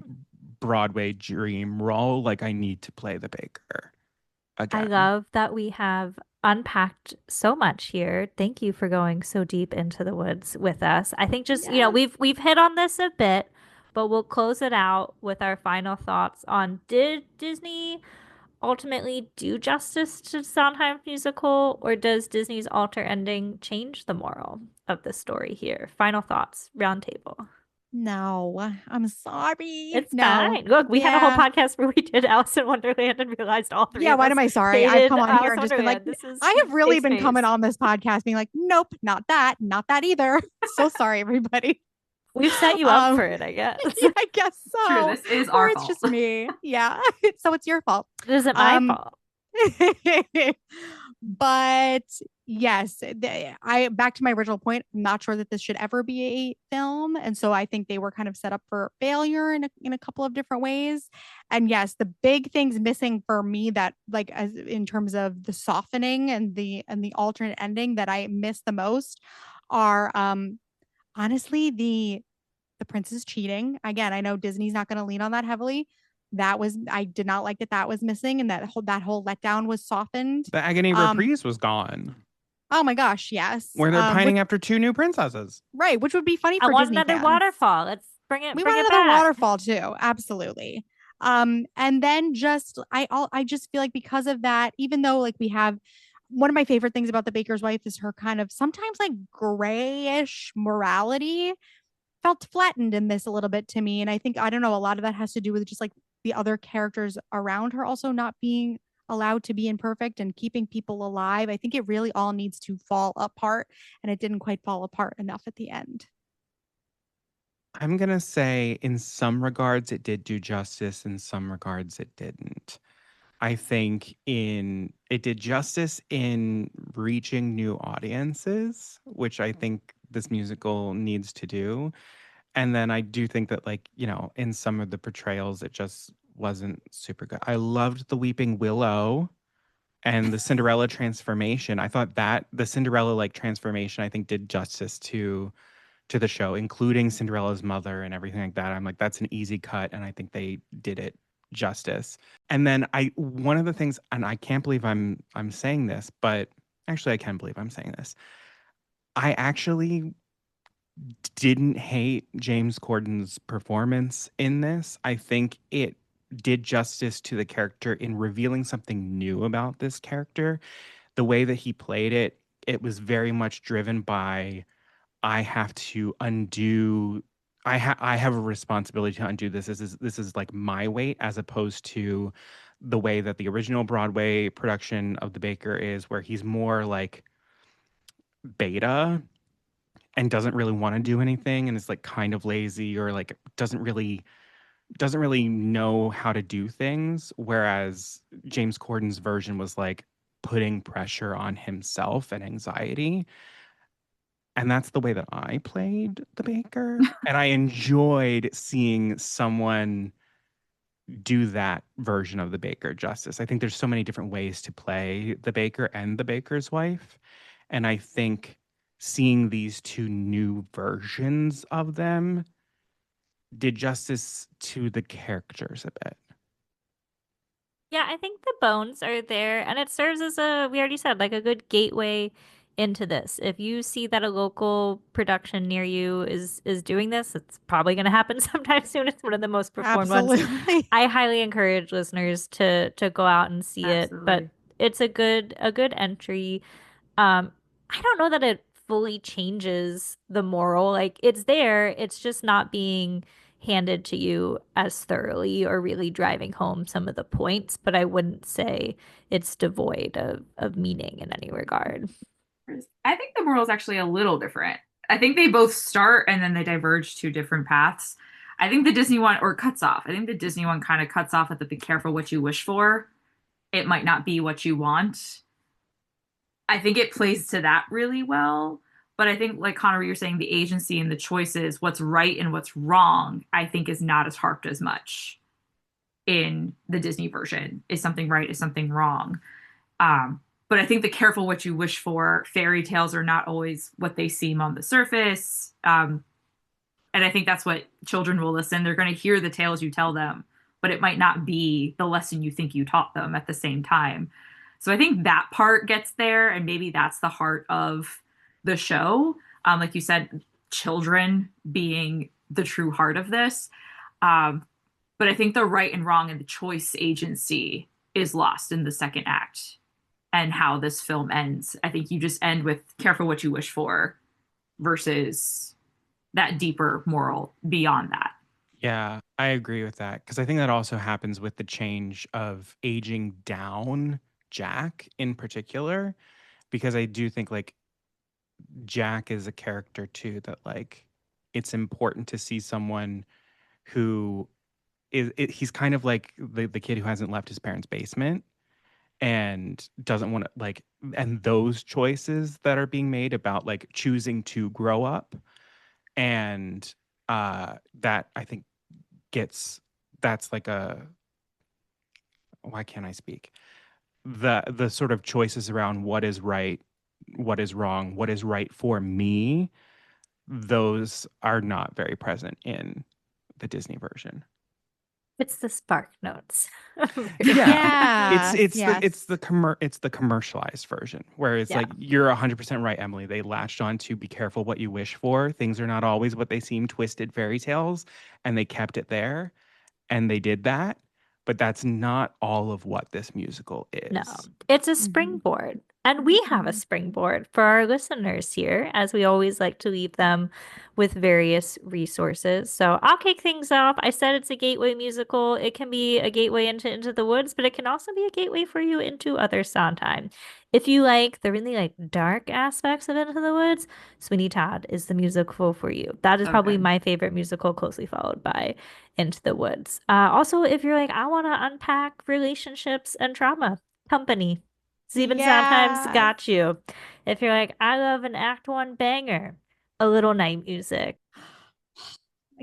Broadway dream role. Like, I need to play the baker
I
again.
love that we have unpacked so much here. Thank you for going so deep into the woods with us. I think just,
Yeah.
we've hit on this a bit, but we'll close it out with our final thoughts on, did Disney ultimately do justice to Sondheim's musical, or does Disney's alter ending change the moral of the story here? Final thoughts, round table.
No, I'm sorry.
It's
No.
fine. Look, we had a whole
Yeah.
podcast where we did Alice in Wonderland and realized all three
Yeah,
of
why
us
am I sorry? I've
hated
come on here
Alice
and
in
just been like,
Wonderland. This is
I have really
safe
been coming
space.
on this podcast being like, nope, not that either. So sorry, everybody.
We've set you up for it, I guess.
Yeah, I guess
True,
so.
this is
Or
our
it's
fault.
just me. Yeah. So it's your fault.
It isn't my
Um,
fault.
but yes, I back to my original point. I'm not sure that this should ever be a film, and so I think they were kind of set up for failure in a couple of different ways. And yes, the big things missing for me, that like as in terms of the softening and the alternate ending, that I miss the most are honestly the princess cheating. Again, I know Disney's not going to lean on that heavily. I did not like that was missing, and that whole letdown was softened.
The agony
Um,
reprise was gone,
oh my gosh, yes.
where they're
Which,
pining after two new princesses.
right, which would be funny
I
for
want
Disney
another
fans.
waterfall. Let's
We
bring
want
it
another
back.
waterfall too. Absolutely. And then just I just feel like because of that, even though like we have one of my favorite things about the baker's wife is her kind of sometimes like grayish morality felt flattened in this a little bit to me. And I think, I don't know, a lot of that has to do with just like the other characters around her also not being allowed to be imperfect and keeping people alive. I think it really all needs to fall apart, and it didn't quite fall apart enough at the end.
I'm gonna say in some regards it did do justice, in some regards it didn't. I think in it did justice in reaching new audiences, which I think this musical needs to do. And then I do think that, like, in some of the portrayals it just wasn't super good. I loved the Weeping Willow and the Cinderella transformation. I thought that the Cinderella like transformation I think did justice to the show, including Cinderella's mother and everything like that. I'm like, that's an easy cut, and I think they did it justice. And then one of the things, and I can't believe I'm saying this, but actually I can believe I'm saying this. I actually didn't hate James Corden's performance in this. I think it did justice to the character in revealing something new about this character. The way that he played it, it was very much driven by I have to undo. I have a responsibility to undo this. This is like my weight, as opposed to the way that the original Broadway production of The Baker is, where he's more like beta and doesn't really want to do anything and is like kind of lazy, or like doesn't really know how to do things. Whereas James Corden's version was like putting pressure on himself and anxiety. And that's the way that I played the baker. And I enjoyed seeing someone do that version of the baker justice. I think there's so many different ways to play the baker and the baker's wife. And I think seeing these two new versions of them did justice to the characters a bit.
Yeah, I think the bones are there, and it serves as we already said, like a good gateway into this. If you see that a local production near you is doing this, it's probably going to happen sometime soon. It's one of the most performed ones.
Absolutely.
I highly encourage listeners to go out and see it, but
Absolutely.
it's a good entry. Um, I don't know that it fully changes the moral. Like, it's there, it's just not being handed to you as thoroughly or really driving home some of the points, but I wouldn't say it's devoid of meaning in any regard.
I think the moral is actually a little different. I think they both start and then they diverge to different paths. I think the Disney one, or cuts off. I think the Disney one kind of cuts off at the be careful what you wish for. It might not be what you want. I think it plays to that really well. But I think, like Connor, you're saying, the agency and the choices, what's right and what's wrong, I think is not as harped as much in the Disney version. Is something right? Is something wrong? But I think the careful what you wish for, fairy tales are not always what they seem on the surface. And I think that's what children will listen. They're going to hear the tales you tell them, but it might not be the lesson you think you taught them at the same time. So I think that part gets there, and maybe that's the heart of the show. Like you said, children being the true heart of this. But I think the right and wrong and the choice agency is lost in the second act and how this film ends. I think you just end with careful what you wish for versus that deeper moral beyond that.
Yeah, I agree with that because I think that also happens with the change of aging down Jack in particular, because I do think like Jack is a character too that like it's important to see someone who he's kind of like the kid who hasn't left his parents' basement and doesn't want to like, and those choices that are being made about like choosing to grow up, and that I think that's like a, why can't I speak, the sort of choices around what is right, what is wrong, what is right for me, those are not very present in the Disney version.
It's the spark notes.
Yeah.
It's
Yes.
it's the commercialized version where it's like you're 100% right, Emily. They latched on to be careful what you wish for. Things are not always what they seem, twisted fairy tales, and they kept it there, and they did that. But that's not all of what this musical is.
No, it's a springboard. And we have a springboard for our listeners here, as we always like to leave them with various resources. So I'll kick things off. I said it's a gateway musical. It can be a gateway into the woods, but it can also be a gateway for you into other Sondheim. If you like the really like dark aspects of Into the Woods, Sweeney Todd is the musical for you. That is probably my favorite musical, closely followed by Into the Woods. Also, if you're like, I want to unpack relationships and trauma, Company. Stephen Sondheim's got you. If you're like, I love an Act One banger, A Little Night Music.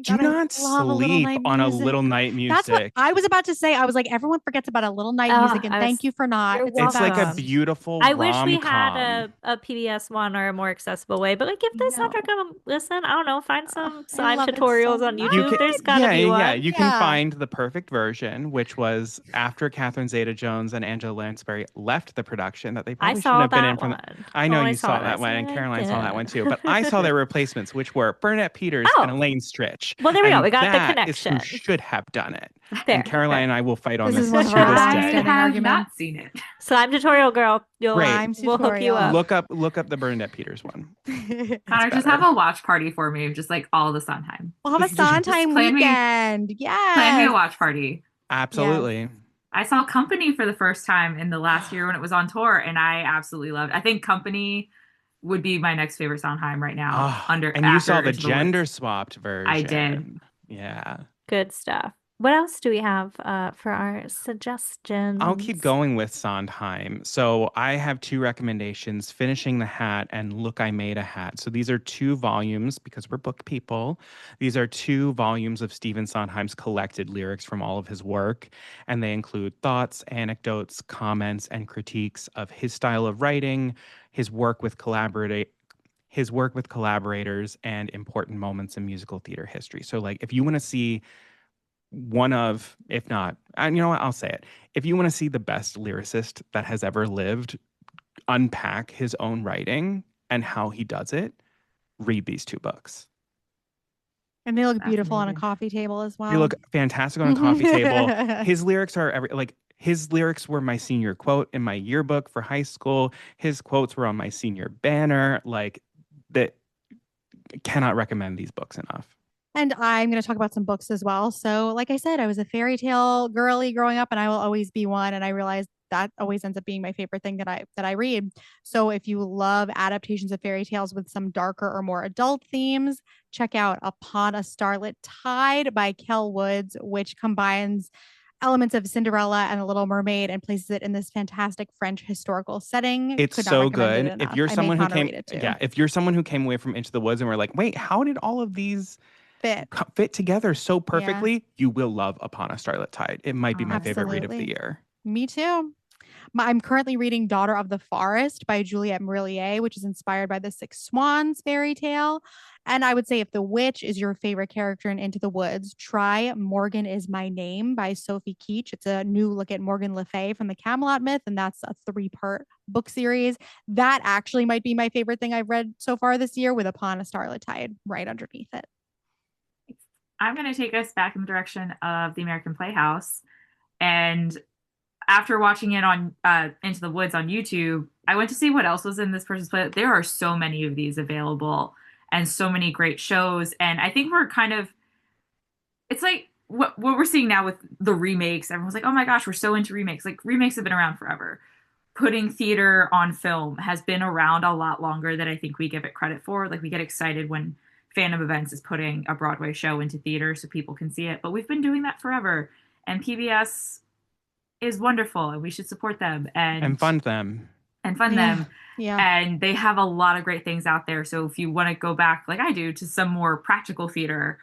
Do not sleep on A Little Night Music.
That's what I was about to say. I was like, everyone forgets about A Little Night Music, and thank you for not.
It's like a beautiful
I wish we
rom-com.
had a PBS one or a more accessible way, but like give this soundtrack a listen. I don't know, find some slime tutorials on YouTube. There's gotta be one.
Yeah, you can find the perfect version, which was after Catherine Zeta-Jones and Angela Lansbury left the production that they probably shouldn't have been in from. I know you saw that one, and Caroline saw that one too. But I saw their replacements, which were Burnett Peters and Elaine Stritch.
Well, there we go. We got the
That
connection.
is who should have done it.
Fair,
and Caroline and I will fight on this
is
to
one
this
of our
day.
I have not seen it.
Slime tutorial girl.
Great.
We'll hook you up.
Look up the Bernadette Peters one.
Connor, just have a watch party for me, just like all the Sondheim.
We'll have a Sondheim weekend. Yeah.
Plan me a watch party.
Absolutely.
Yes. I saw Company for the first time in the last year when it was on tour, and I absolutely loved it. I think Company would be my next favorite Sondheim right now.
And you saw the gender swapped version.
I did.
Yeah.
Good stuff. What else do we have for our suggestions?
I'll keep going with Sondheim. So I have two recommendations, Finishing the Hat and Look, I Made a Hat. So these are two volumes, because we're book people. These are two volumes of Stephen Sondheim's collected lyrics from all of his work. And they include thoughts, anecdotes, comments, and critiques of his style of writing, his work with collaborators, and important moments in musical theater history. So like if you want to see one of, if not, and you know what, I'll say it. If you want to see the best lyricist that has ever lived unpack his own writing and how he does it, read these two books.
And they look beautiful on a coffee table as well.
They look fantastic on a coffee table. His lyrics are his lyrics were my senior quote in my yearbook for high school. His quotes were on my senior banner. Like that, cannot recommend these books enough.
And I'm going to talk about some books as well. So, like I said, I was a fairy tale girly growing up, and I will always be one. And I realized that always ends up being my favorite thing that I read. So, if you love adaptations of fairy tales with some darker or more adult themes, check out Upon a Starlit Tide by Kel Woods, which combines elements of Cinderella and The Little Mermaid and places it in this fantastic French historical setting.
It's
Could not
so
recommend it
good. If
enough.
you're
I made
someone who
Connor
came,
read it too.
yeah, if you're someone who came away from Into the Woods and were like, wait, how did all of these fit together so perfectly? You will love Upon a Starlit Tide. It might be my favorite read of the year.
Me too. I'm currently reading Daughter of the Forest by Juliette Marillier, which is inspired by the Six Swans fairy tale. And I would say if The Witch is your favorite character in Into the Woods, try Morgan is My Name by Sophie Keach. It's a new look at Morgan Le Fay from the Camelot myth, and that's a 3-part book series. That actually might be my favorite thing I've read so far this year, with Upon a Starlit Tide right underneath it.
I'm going to take us back in the direction of the American Playhouse. And after watching it on Into the Woods on YouTube, I went to see what else was in this person's play. There are so many of these available and so many great shows. And I think we're kind of, it's like what we're seeing now with the remakes. Everyone's like, oh my gosh, we're so into remakes. Like, remakes have been around forever. Putting theater on film has been around a lot longer than I think we give it credit for. Like, we get excited when Fandom Events is putting a Broadway show into theater so people can see it. But we've been doing that forever. And PBS is wonderful, and we should support them
and fund them.
Yeah.
And they have a lot of great things out there. So if you want to go back, like I do, to some more practical theater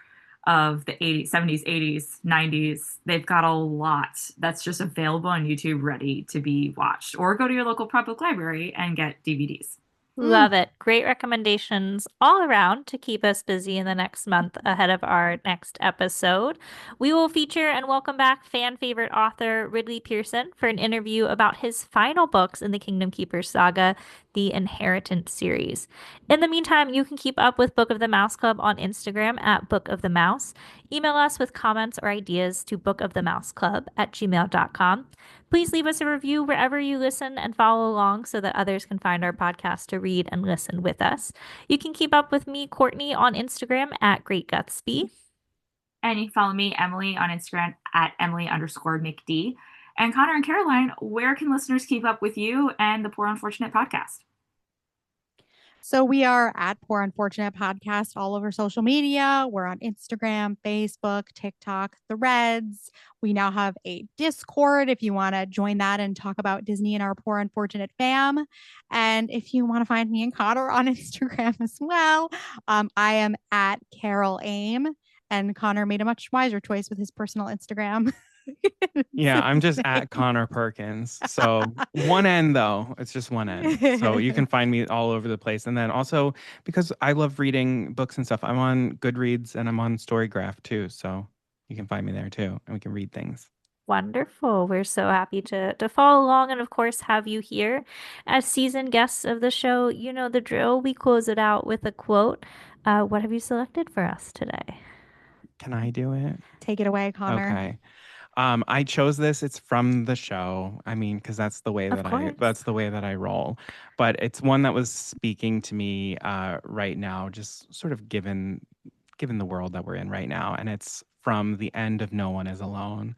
of the 80s, 70s, 80s, 90s, they've got a lot that's just available on YouTube ready to be watched. Or go to your local public library and get DVDs.
Love it. Great recommendations all around to keep us busy in the next month ahead of our next episode. We will feature and welcome back fan favorite author Ridley Pearson for an interview about his final books in the Kingdom Keepers saga, the Inheritance series. In the meantime, you can keep up with Book of the Mouse Club on Instagram at Book of the Mouse. Email us with comments or ideas to bookofthemouseclub@gmail.com. Please leave us a review wherever you listen and follow along so that others can find our podcast to read and listen with us. You can keep up with me, Courtney, on Instagram at Great Gutsby.
And you can follow me, Emily, on Instagram at Emily_McD. And Conor and Caroline, where can listeners keep up with you and the Poor Unfortunate podcast?
So we are at Poor Unfortunate Podcast all over social media. We're on Instagram, Facebook, TikTok, Threads. We now have a Discord if you want to join that and talk about Disney and our Poor Unfortunate fam. And if you want to find me and Connor on Instagram as well, I am at Carol Aim. And Connor made a much wiser choice with his personal Instagram.
Yeah, I'm just at Connor Perkins. So one end though, it's just one end. So you can find me all over the place. And then also, because I love reading books and stuff, I'm on Goodreads and I'm on Storygraph too. So you can find me there too, and we can read things.
Wonderful. We're so happy to follow along and of course have you here as seasoned guests of the show. You know the drill. We close it out with a quote. What have you selected for us today?
Can I do it?
Take it away, Connor.
Okay. I chose this. It's from the show. I mean, because that's the way that I roll. But it's one that was speaking to me right now, just sort of given the world that we're in right now. And it's from The End of No One Is Alone.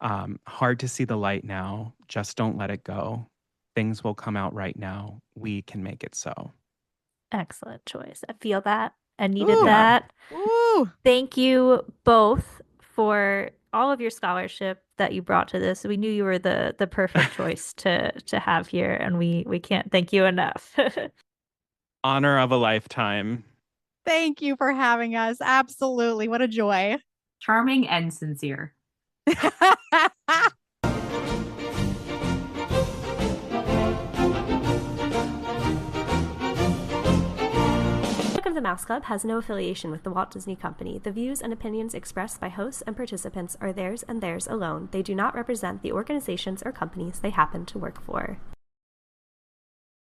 Hard to see the light now. Just don't let it go. Things will come out right now. We can make it so.
Excellent choice. I feel that. I needed that.
Ooh.
Thank you both for all of your scholarship that you brought to this. We knew you were the perfect choice to have here, and we can't thank you enough.
Honor of a lifetime.
Thank you for having us. Absolutely. What a joy.
Charming and sincere.
The Mouse Club has no affiliation with the Walt Disney Company. The views and opinions expressed by hosts and participants are theirs and theirs alone. They do not represent the organizations or companies they happen to work for.